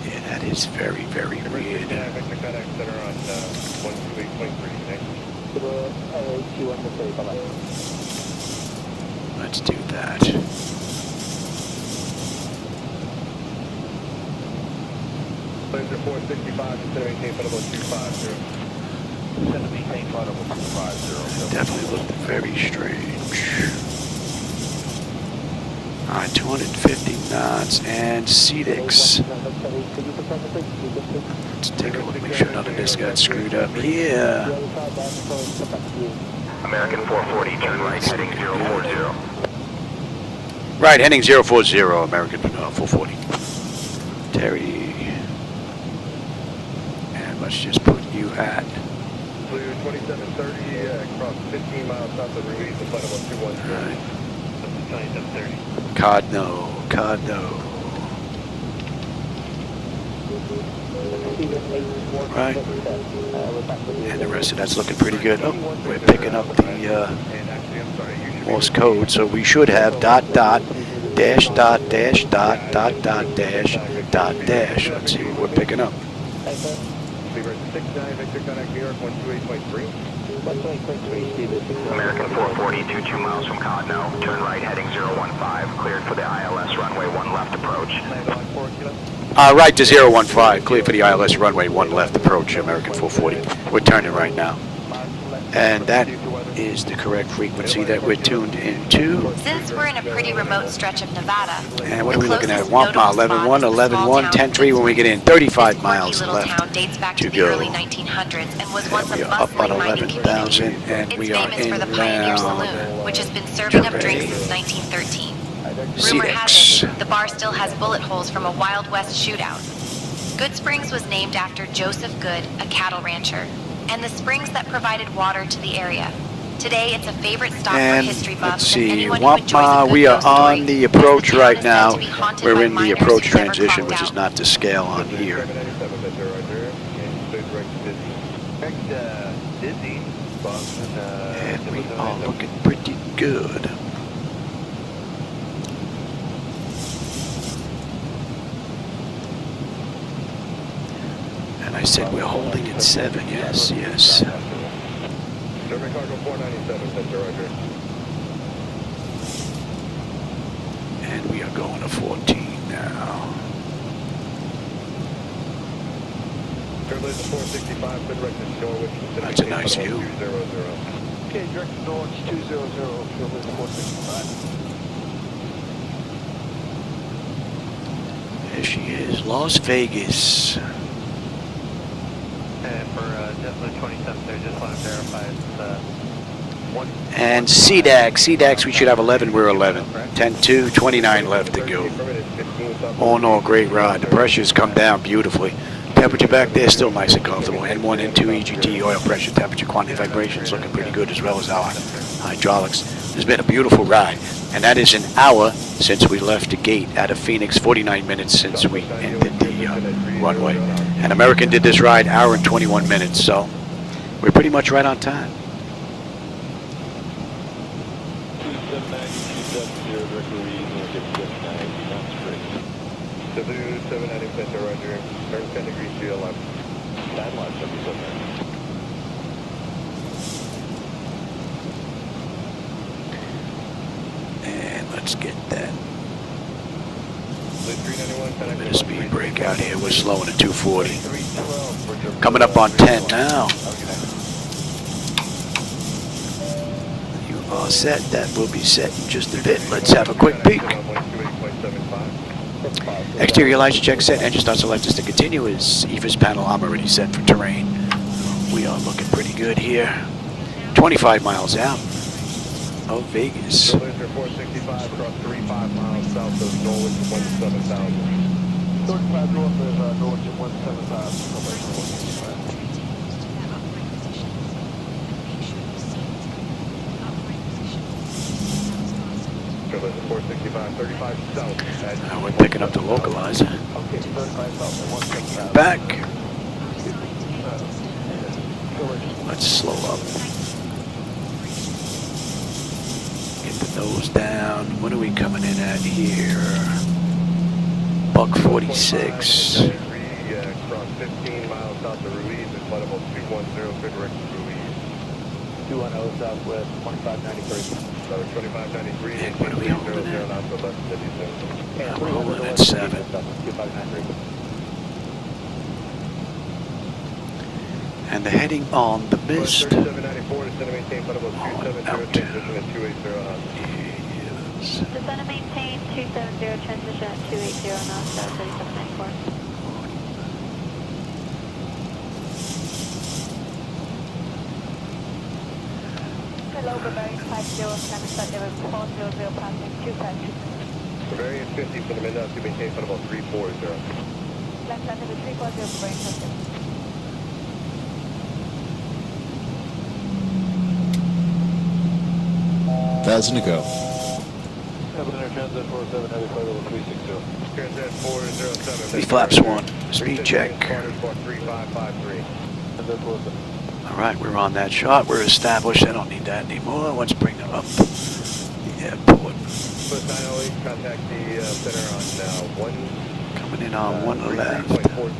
Speaker 4: Yeah, that is very, very weird. Let's do that.
Speaker 1: Planes are 465 instead of maintain flight level 250. Instead of maintain flight level 250.
Speaker 4: Definitely looked very strange. Alright, 250 knots and CDX. Let's take a look, make sure none of this got screwed up here.
Speaker 14: American 440, turn right, heading 040.
Speaker 4: Right, heading 040, American 440. Terry. And let's just put you at.
Speaker 1: Clear 2730, across 15 miles south of Ruiz, the flight level 210.
Speaker 4: Right.
Speaker 1: 2730.
Speaker 4: Cardno. Right. And the rest of that's looking pretty good. Oh, we're picking up the Morse code, so we should have dot dash dot dash dot dot dot dash dot dash. Let's see what we're picking up.
Speaker 14: American 440, 22 miles from Codno. Turn right, heading 015. Cleared for the ILS runway 1 left approach.
Speaker 4: Right to 015. Clear for the ILS runway 1 left approach, American 440. We're turning right now. And that is the correct frequency that we're tuned into.
Speaker 15: Since we're in a pretty remote stretch of Nevada,
Speaker 4: and what are we looking at? 1 mile, 11-1, 11-1, 10-3 when we get in. 35 miles left
Speaker 15: town dates back
Speaker 4: to
Speaker 15: the
Speaker 4: go.
Speaker 15: early 1900s and was once
Speaker 4: We
Speaker 15: a
Speaker 4: are up on
Speaker 15: bustling mining
Speaker 4: 11,000
Speaker 15: community.
Speaker 4: and
Speaker 15: It's
Speaker 4: we are
Speaker 15: famous
Speaker 4: in
Speaker 15: for the Pioneer
Speaker 4: now.
Speaker 15: Saloon, which has been serving up drinks since 1913. Rumor has it, the bar still has bullet holes from a Wild West shootout. Good Springs was named after Joseph Good, a cattle rancher, and the springs that provided water to the area. Today, it's a favorite stop
Speaker 4: And
Speaker 15: for history
Speaker 4: let's
Speaker 15: buffs
Speaker 4: see,
Speaker 15: and anyone who enjoys a good
Speaker 4: we are
Speaker 15: ghost story.
Speaker 4: on the approach
Speaker 15: As the town
Speaker 4: right
Speaker 15: is
Speaker 4: now.
Speaker 15: said to be haunted
Speaker 4: We're
Speaker 15: by
Speaker 4: in the
Speaker 15: miners
Speaker 4: approach
Speaker 15: who never
Speaker 4: transition,
Speaker 15: clocked
Speaker 4: which is
Speaker 15: out.
Speaker 4: not to scale on here.
Speaker 1: Disney, Boston,
Speaker 4: And we are looking pretty good. And I said we're holding at 7, yes.
Speaker 1: Survey cargo 497, Center Roger.
Speaker 4: And we are going to 14 now.
Speaker 1: Trailblazer 465, good direction Norwich.
Speaker 4: That's a nice view.
Speaker 1: 200. Okay, direction Norwich 200, Trailblazer 465.
Speaker 4: There she is, Las Vegas.
Speaker 1: And for definitely 27 there, just want to verify it's
Speaker 4: And CDAX, we should have 11, we're 11. 10-2, 29 left to go. All in all, great ride. The pressure's come down beautifully. Temperature back there still nice and comfortable. N1, N2, EGT, oil pressure, temperature, quantity, vibrations looking pretty good, as well as our hydraulics. It's been a beautiful ride. And that is an hour since we left the gate out of Phoenix, 49 minutes since we entered the runway. And American did this ride hour and 21 minutes, so we're pretty much right on time.
Speaker 1: 790 Center Roger. Turn 10 degrees to 11. Time line 77.
Speaker 4: And let's get that. A bit of speed break out here. We're slowing at 240. Coming up on 10 now. You are set. That will be set in just a bit. Let's have a quick peek. Exterior lights check set. Engine start selectors to continue. Is EFIS panel arm already set for terrain. We are looking pretty good here. 25 miles out of Vegas.
Speaker 1: 465 across 35 miles south of Norwich 17,000. 35 north of Norwich 17,000. Trailblazer 465, 35 south.
Speaker 4: Now we're picking up the localizer. Back. Let's slow up. Get the nose down. What are we coming in at here? Buck 46.
Speaker 1: Flight 210, clear direct to Ruiz.
Speaker 2: 210 Southwest, 2593.
Speaker 1: 2593,
Speaker 4: And what are we holding at?
Speaker 1: now to left,
Speaker 4: We're holding at 7.
Speaker 2: 2593.
Speaker 4: And the heading on the mist.
Speaker 1: 3794, descend and maintain flight level 270,
Speaker 4: Out.
Speaker 1: transition at 280 knots.
Speaker 4: Yes.
Speaker 5: Descend and maintain 270, transition at 280 knots, 3794. Hello, Bavarian 50, Flight level 400, passing 252.
Speaker 1: Bavarian 50 for the midnight to maintain flight level 340.
Speaker 5: Flight level 340, Bavarian 50.
Speaker 13: 1,000 to go.
Speaker 16: Transit 47, heavy flight level 360.
Speaker 1: Transit 407.
Speaker 4: We flaps 1. Speed check.
Speaker 1: Squadron squad 3553.
Speaker 16: Transit 47.
Speaker 4: Alright, we're on that shot. We're established. I don't need that anymore. Let's bring them up the airport.
Speaker 1: Plus 908, contact the center on 1.
Speaker 4: Coming in on 1 left.
Speaker 1: 33.42.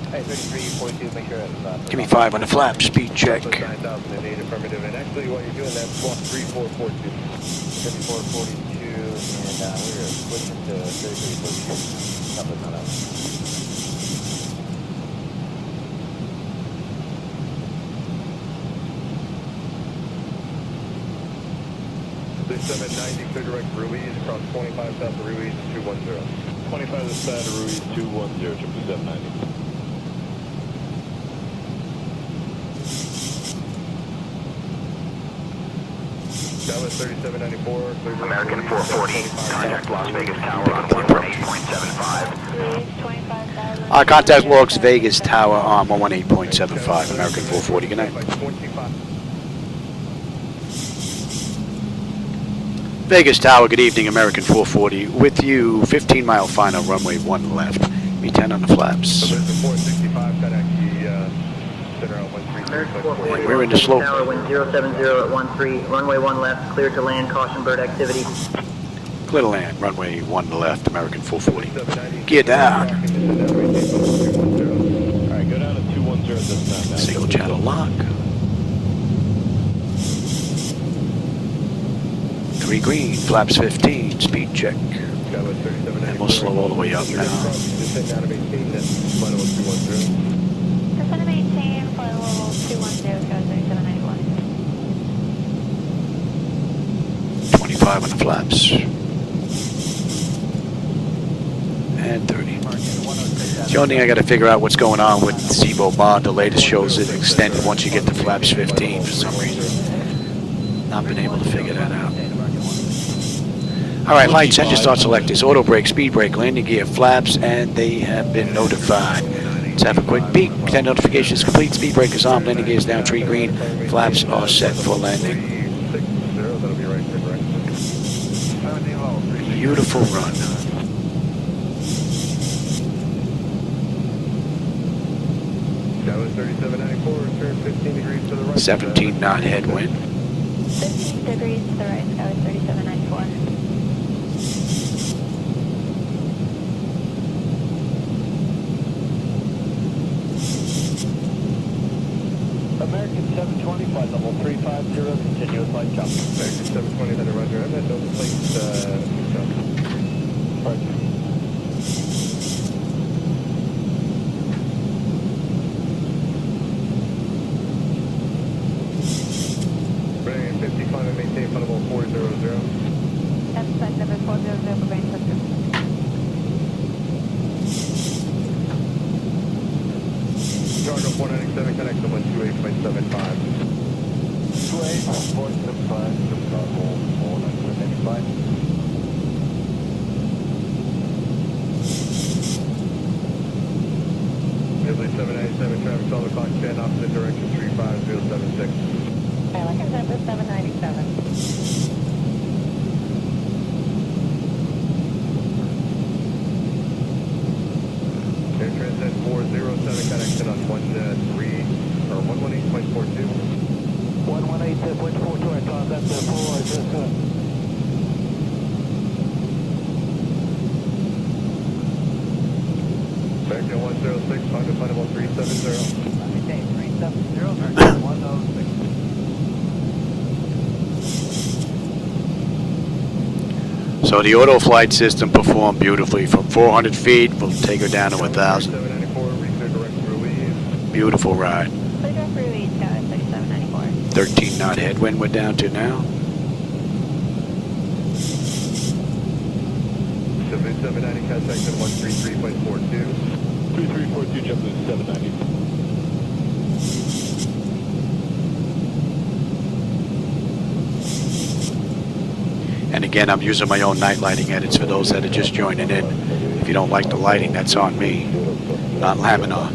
Speaker 2: Hey, 33.2, make sure that's
Speaker 4: Give me 5 on the flap. Speed check.
Speaker 1: Plus 9,008, affirmative. And actually, while you're doing that, squawk 3442.
Speaker 2: 3442, and we're switching to 3342. Something like that.
Speaker 1: 3790, clear direct Ruiz, across 25 south of Ruiz, 210.
Speaker 16: 25 to the side of Ruiz 210, 770.
Speaker 1: Dallas 3794, clear direct
Speaker 2: American
Speaker 1: Ruiz,
Speaker 2: 440, contact Las Vegas Tower on 118.75.
Speaker 4: Contact logs Vegas Tower on 118.75. American 440. Good night. Vegas Tower, good evening, American 440. With you, 15-mile final, runway 1 left. Me 10 on the flaps.
Speaker 1: American 465, contact the center on 133.
Speaker 4: And we're in the slope.
Speaker 17: Tower, wind 070 at 13, runway 1 left, clear to land, caution bird activity.
Speaker 4: Clear to land, runway 1 left, American 440. Gear down.
Speaker 16: Alright, go down to 210 this time.
Speaker 4: Single channel lock. 3 green, flaps 15, speed check. And we'll slow all the way up now.
Speaker 5: Descend and maintain, flight level 210, 3791.
Speaker 4: 25 on the flaps. And 30. The only thing I got to figure out what's going on with Zibomod. The latest shows it extended once you get to flaps 15 for some reason. Not been able to figure that out. Alright, lights, engine start selectors, auto brake, speed brake, landing gear, flaps, and they have been notified. Let's have a quick beep. 10 notifications complete, speed brake is on, landing gear is down, tree green, flaps are set for landing. Beautiful run. 17 knot headwind.
Speaker 5: 15 degrees to the right, sky 3794.
Speaker 2: American 720, flight level 350, continuous light jump.
Speaker 1: American 720, header roger. I'm at no place,
Speaker 2: Roger.
Speaker 1: Bavarian 50, climb and maintain flight level 400.
Speaker 5: That's flight level 400, Bavarian 50.
Speaker 1: Cargo 497, connect to 128.75.
Speaker 2: 28.75, Chicago 495.
Speaker 1: Italy 797, traffic 12 o'clock, 10, opposite direction 35076.
Speaker 5: American Zebra 797.
Speaker 1: Air Transat 407, connection on 118.42.
Speaker 2: 118.42, I thought that's the 4, I just
Speaker 1: American 106, Honda flight level 370.
Speaker 4: So the auto flight system performed beautifully. From 400 feet, we'll take her down to 1,000. Beautiful ride. 13 knot headwind we're down to now.
Speaker 16: 790, contact at 133.42. 3342, jump to 790.
Speaker 4: And again, I'm using my own night lighting edits for those that are just joining in. If you don't like the lighting, that's on me, not Laminar.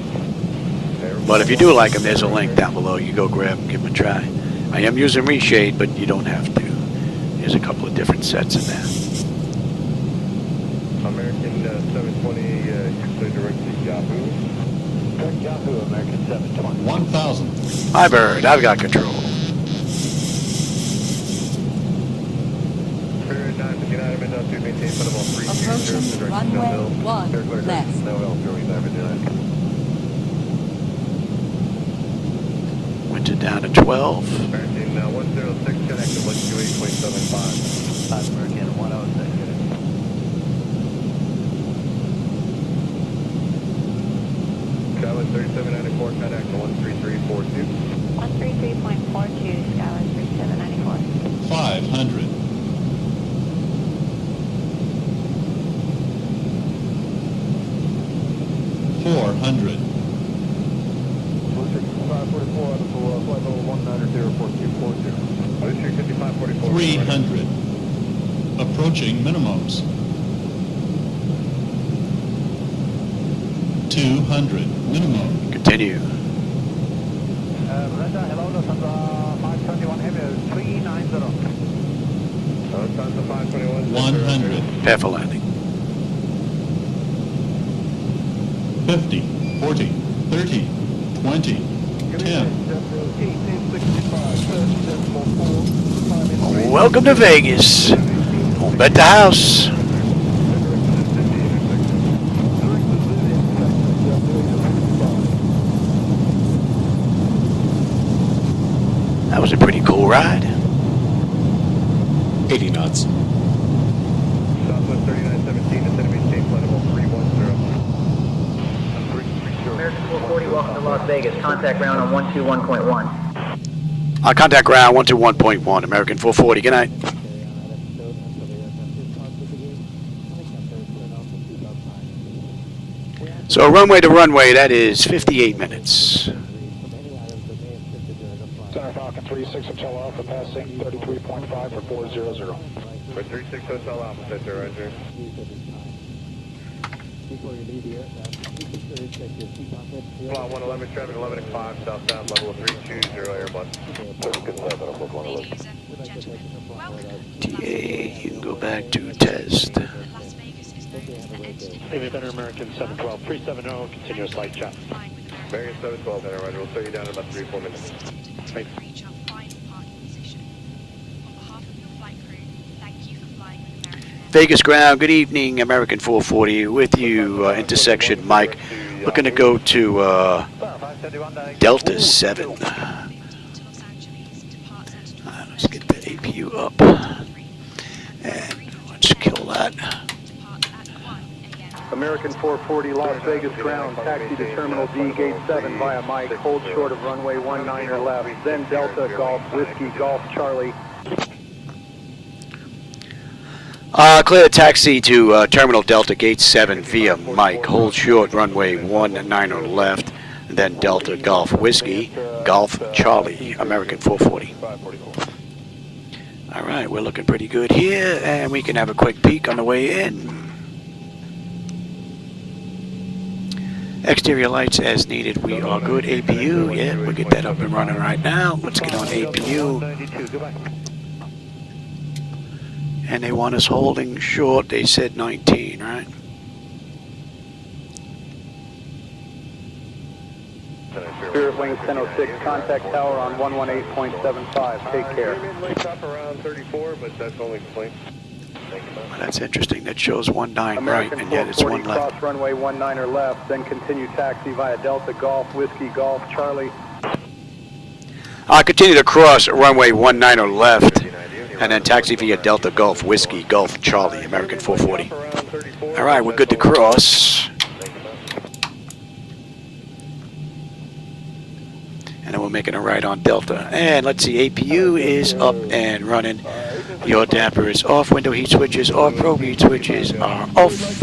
Speaker 4: But if you do like them, there's a link down below. You go grab them, give them a try. I am using reshade, but you don't have to. There's a couple of different sets in there.
Speaker 16: American 720, you're direct to Yahoo. Direct Yahoo, American 720.
Speaker 13: 1,000.
Speaker 4: Hi, Bird. I've got control.
Speaker 12: Approaching runway 1 left.
Speaker 4: Winter down to 12.
Speaker 16: American 106, connected 128.75. American 106. Skywest 3794, contact 13342.
Speaker 5: 133.42, Skywest 3794.
Speaker 13: 500. 400. 300. Approaching minimums. 200. Minimum.
Speaker 4: Continue.
Speaker 16: Hello, Lufthansa 521 Heavy, 390. Lufthansa 521.
Speaker 13: 100.
Speaker 4: Prepare for landing.
Speaker 13: 50. 40. 30. 20. 10.
Speaker 4: Welcome to Vegas. Don't bet the house. That was a pretty cool ride.
Speaker 13: 80 knots.
Speaker 16: Southwest 3917, descend maintain flight level 310.
Speaker 17: American 440, welcome to Las Vegas. Contact ground on 121.1.
Speaker 4: Contact ground 121.1, American 440. Good night. So runway to runway, that is 58 minutes.
Speaker 16: Center Falcon 36 Hotel Alpha passing 33.5 for 400. For 36 Hotel Alpha, Center, Roger. Flight 111, traffic 11 o'clock, southbound level 320, Airbus.
Speaker 6: Ladies and gentlemen, welcome to
Speaker 4: TA, you can go back to test.
Speaker 6: Las Vegas is known as the entity.
Speaker 16: Navy Center American 712, 370, continuous light check. American 712, Center, Roger. We'll slow you down in about 3 or 4 minutes. Thanks.
Speaker 6: Reach our final parking position. On behalf of your flight crew, thank you for flying with American Airlines.
Speaker 4: Vegas ground, good evening, American 440 with you, intersection Mike. Looking to go to Delta 7. Let's get the APU up. And let's kill that.
Speaker 14: American 440, Las Vegas ground, taxi to Terminal D, Gate 7 via Mike, hold short of runway 19 left, then Delta, Golf, Whiskey, Golf, Charlie.
Speaker 4: Clear the taxi to Terminal Delta, Gate 7 via Mike, hold short runway 19 left, then Delta, Golf, Whiskey, Golf, Charlie, American 440. All right, we're looking pretty good here, and we can have a quick peek on the way in. Exterior lights as needed. We are good. APU, yeah, we'll get that up and running right now. Let's get on APU. And they want us holding short. They said 19, right?
Speaker 14: Spirit Wing 1006, contact tower on 118.75. Take care.
Speaker 16: Top around 34, but that's only complaint.
Speaker 4: Well, that's interesting. That shows 19 right,
Speaker 14: American
Speaker 4: and yet it's 1 left.
Speaker 14: cross runway 19 left, then continue taxi via Delta, Golf, Whiskey, Golf, Charlie.
Speaker 4: Continue to cross runway 19 left, And then taxi via Delta Golf Whiskey Golf Charlie American 440. All right, we're good to cross. And then we're making a right on Delta. And let's see, APU is up and running. Your damper is off. Window heat switches off. Probe heat switches are off.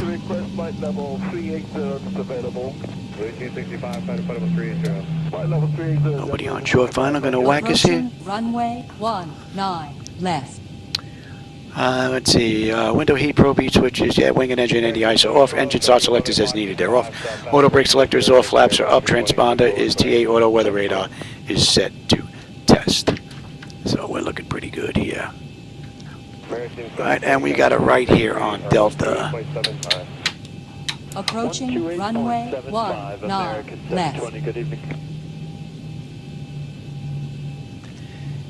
Speaker 4: Nobody on short final gonna whack us here.
Speaker 12: Runway 19 left.
Speaker 4: Let's see, window heat, probe heat switches, yeah, wing and engine NDIs are off, engine start selectors as needed, they're off, auto brake selectors off, flaps are up, transponder is TA, auto weather radar is set to test. So we're looking pretty good here. Right, and we got a right here on Delta.
Speaker 12: Approaching runway 19 left.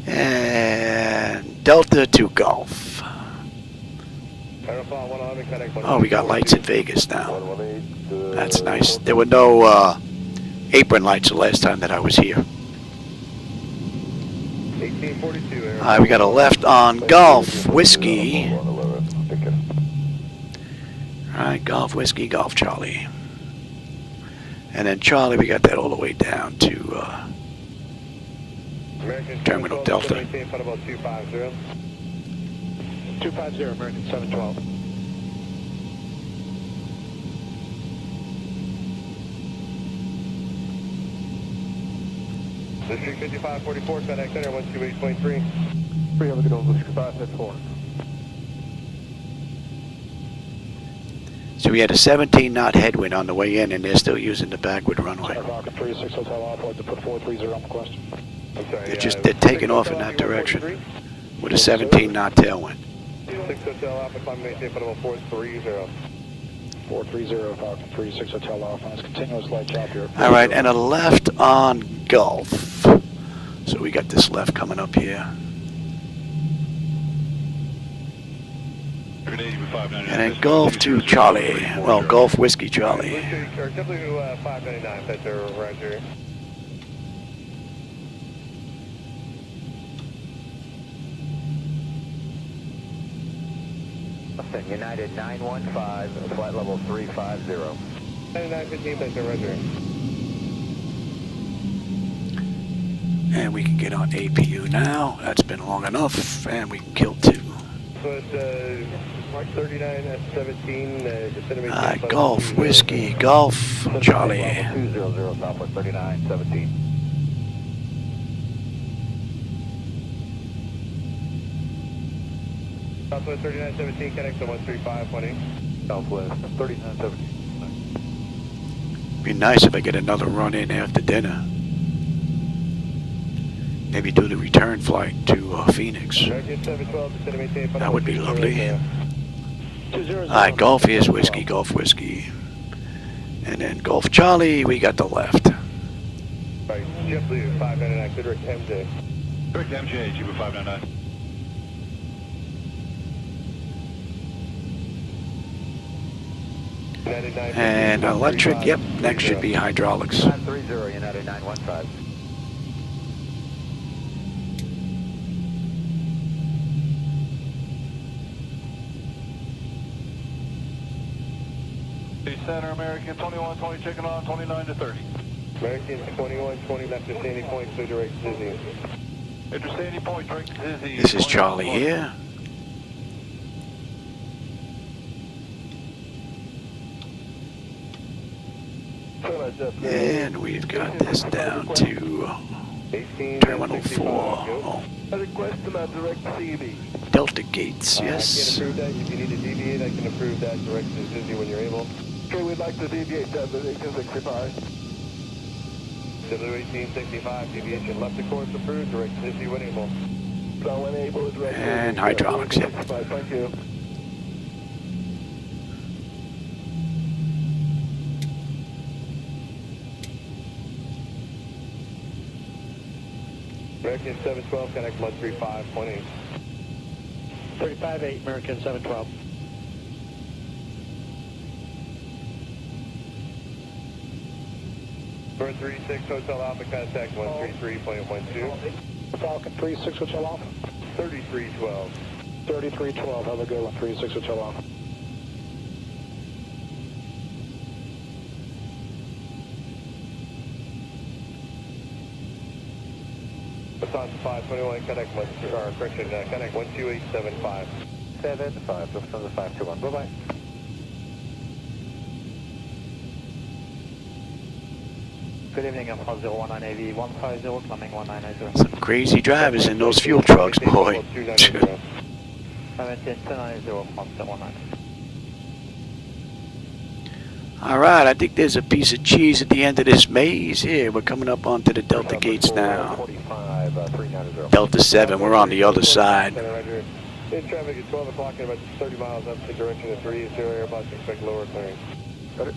Speaker 4: And Delta to Golf. Oh, we got lights in Vegas now. That's nice. There were no apron lights the last time that I was here. We got a left on Golf Whiskey. Alright, Golf Whiskey, Golf Charlie. And then Charlie, we got that all the way down to Terminal Delta.
Speaker 14: 250, American 712.
Speaker 1: District 5544, FedEx Center, 128.3.
Speaker 14: 3 over the goal, District 574.
Speaker 4: So we had a 17 knot headwind on the way in, and they're still using the backward runway.
Speaker 14: Rocket 36 Hotel Alpha, to put 430 on the question.
Speaker 4: They're taking off in that direction with a 17 knot tailwind.
Speaker 1: 6 Hotel Alpha, climb maintain flight 430.
Speaker 14: 430, Falcon 36 Hotel Alpha, and it's continuous light chopper.
Speaker 4: All right, and a left on Gulf. So we got this left coming up here. And then Gulf to Charlie. Well, Gulf Whiskey Charlie.
Speaker 1: W599, that's Roger.
Speaker 2: United 915, flight level 350.
Speaker 1: 9915, that's Roger.
Speaker 4: And we can get on APU now. That's been long enough, and we can kill 2.
Speaker 1: So it's Mark 39 at 17.
Speaker 4: Golf Whiskey, Golf Charlie.
Speaker 2: 200 Southwest 39, 17.
Speaker 1: Southwest 3917, connect to 13520.
Speaker 2: Southwest 3917.
Speaker 4: Be nice if I get another run in after dinner. Maybe do the return flight to Phoenix. That would be lovely. Alright, Golf is Whiskey, Golf Whiskey. And then Golf Charlie, we got the left.
Speaker 1: Right, JetBlue 599, direct MJ.
Speaker 18: Direct MJ, Juba 599.
Speaker 4: And electric, yep, next should be hydraulics.
Speaker 2: 530, United 915.
Speaker 18: Center American 2120, checking on 29 to 30.
Speaker 1: American 2120, left to Sandy Point, clear direct Dizzy.
Speaker 18: Enter Sandy Point, direct Dizzy.
Speaker 4: This is Charlie here. And we've got this down to Terminal 4. Oh. Delta Gates, yes.
Speaker 1: I can approve that. If you need to deviate, I can approve that direct to Dizzy when you're able.
Speaker 14: Okay, we'd like to deviate that to 1865.
Speaker 1: W1865, deviation left to course approved, direct to Dizzy when able.
Speaker 14: So when able is ready.
Speaker 4: And hydraulics, yep.
Speaker 14: Thank you.
Speaker 1: American 712, connect 135.8.
Speaker 14: 35-8, American 712.
Speaker 1: Bird 36, Hotel Alpha, contact 133.12.
Speaker 14: Falcon 36 Hotel Alpha.
Speaker 18: 3312.
Speaker 14: 3312, have a good one, 36 Hotel Alpha.
Speaker 18: Baton 521, connect 12875. 75, just from the 521, bye-bye.
Speaker 2: Good evening, I'm 019 AV 150, climbing 190.
Speaker 4: Some crazy drivers in those fuel trucks, boy. All right, I think there's a piece of cheese at the end of this maze here. We're coming up onto the Delta gates now. Delta 7, we're on the other side.
Speaker 18: In traffic at 12 o'clock and about 30 miles up the direction of 30 Airbus, expect lower clearance. Got it.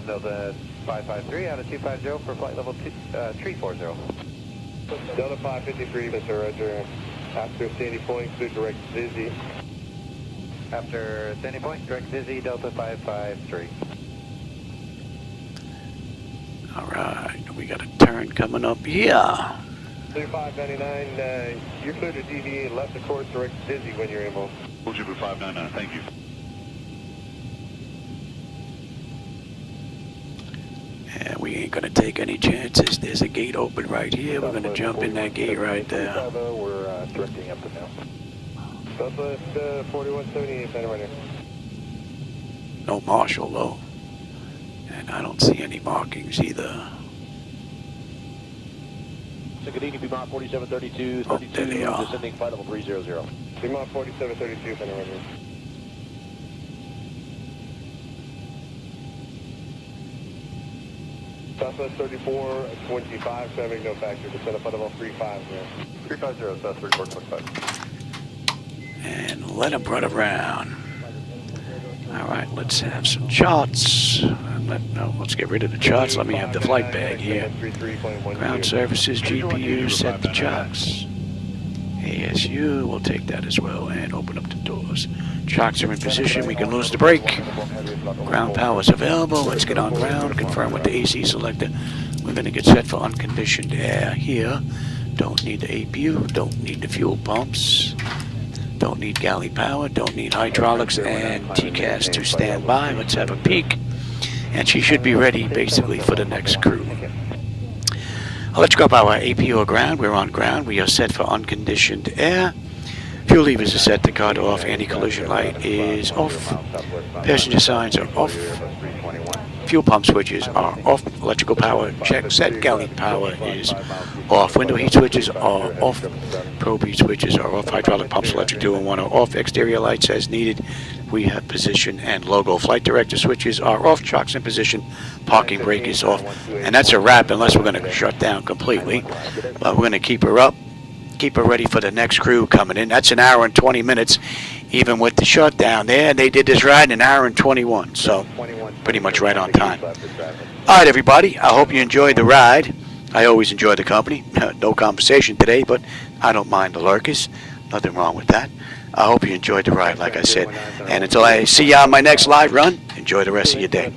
Speaker 18: Delta 553 out of 250 for flight level 340. Delta 553, Mr. Roger. After Sandy Point, clear direct Dizzy. After Sandy Point, direct Dizzy, Delta 553.
Speaker 4: All right, we got a turn coming up here.
Speaker 18: 599, you're clear to deviate left of course, direct Dizzy when you're able.
Speaker 19: Ojibwe 599, thank you.
Speaker 4: And we ain't gonna take any chances. There's a gate open right here. We're gonna jump in that gate right there.
Speaker 18: We're directing up to now. Southwest 4178, center right here.
Speaker 4: No marshal though. And I don't see any markings either.
Speaker 16: Sigadini, Bmont 4732,
Speaker 4: Oh, there they are.
Speaker 16: descending flight level 300.
Speaker 18: Bmont 4732, center right here. Southwest 3425, traffic no factor, descend up flight level 35, 350, South 3425.
Speaker 4: And let them run around. All right, let's have some charts. Let's get rid of the charts. Let me have the flight bag here. Ground services, GPU, set the chocks. ASU, we'll take that as well, and open up the doors. Chocks are in position, we can lose the brake. Ground power is available, let's get on ground, confirm with the AC selector. We're gonna get set for unconditioned air here. Don't need the APU, don't need the fuel pumps. Don't need galley power, don't need hydraulics and TCAS to stand by. Let's have a peek. And she should be ready basically for the next crew. Electrical power, APU ground, we're on ground. We are set for unconditioned air. Fuel levers are set, the guard off, anti-collision light is off. Passenger signs are off. Fuel pump switches are off. Electrical power check set. Galley power is off. Window heat switches are off. Probe heat switches are off. Hydraulic pumps, electric 2 and 1 are off. Exterior lights as needed. We have position and logo. Flight director switches are off. Chocks in position. Parking brake is off. And that's a wrap unless we're going to shut down completely. But we're going to keep her up. Keep her ready for the next crew coming in. That's an hour and 20 minutes. Even with the shutdown there, they did this ride in an hour and 21. So pretty much right on time. All right, everybody. I hope you enjoyed the ride. I always enjoy the company. No conversation today, but I don't mind the lurkers. Nothing wrong with that. I hope you enjoyed the ride, like I said. And until I see you on my next live run, enjoy the rest of your day.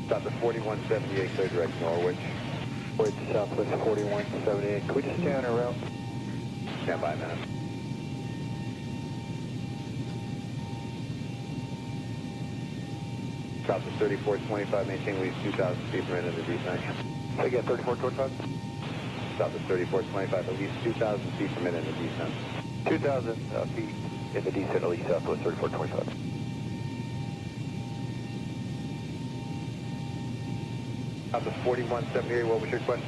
Speaker 18: Stop at 4178, clear direct Norwich. Wait to Southwest 4178. Can we just stay on our route? Stand by a minute. Stop at 3425, maintain at least 2,000 feet per minute in the descent. Again, 3425? Stop at 3425, at least 2,000 feet per minute in the descent. 2,000 feet in the descent, at least Southwest 3425. Stop at 4178, what was your question?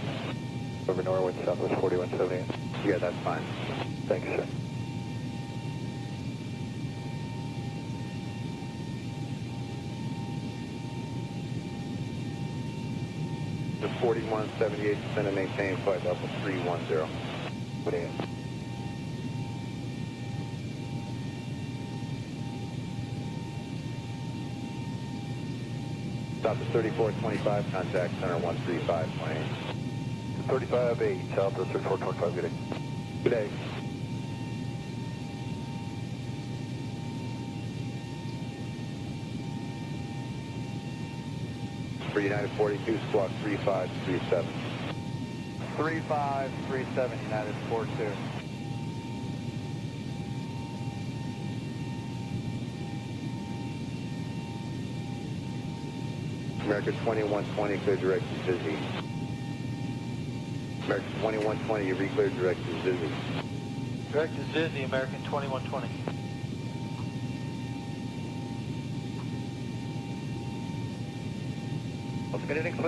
Speaker 18: Over Norwood, Southwest 4178. Yeah, that's fine. Thank you, sir. The 4178, descend and maintain flight level 310. Good day. Stop at 3425, contact center 135 plane. 35-8, Southwest 3425, good day. Good day. For United 42, squawk 3537. 3537, United 42. American 2120, clear direct to Zizzy. American 2120, you re-cleared direct to Zizzy.
Speaker 20: Direct to Zizzy, American 2120.
Speaker 2: Let's get it in clear.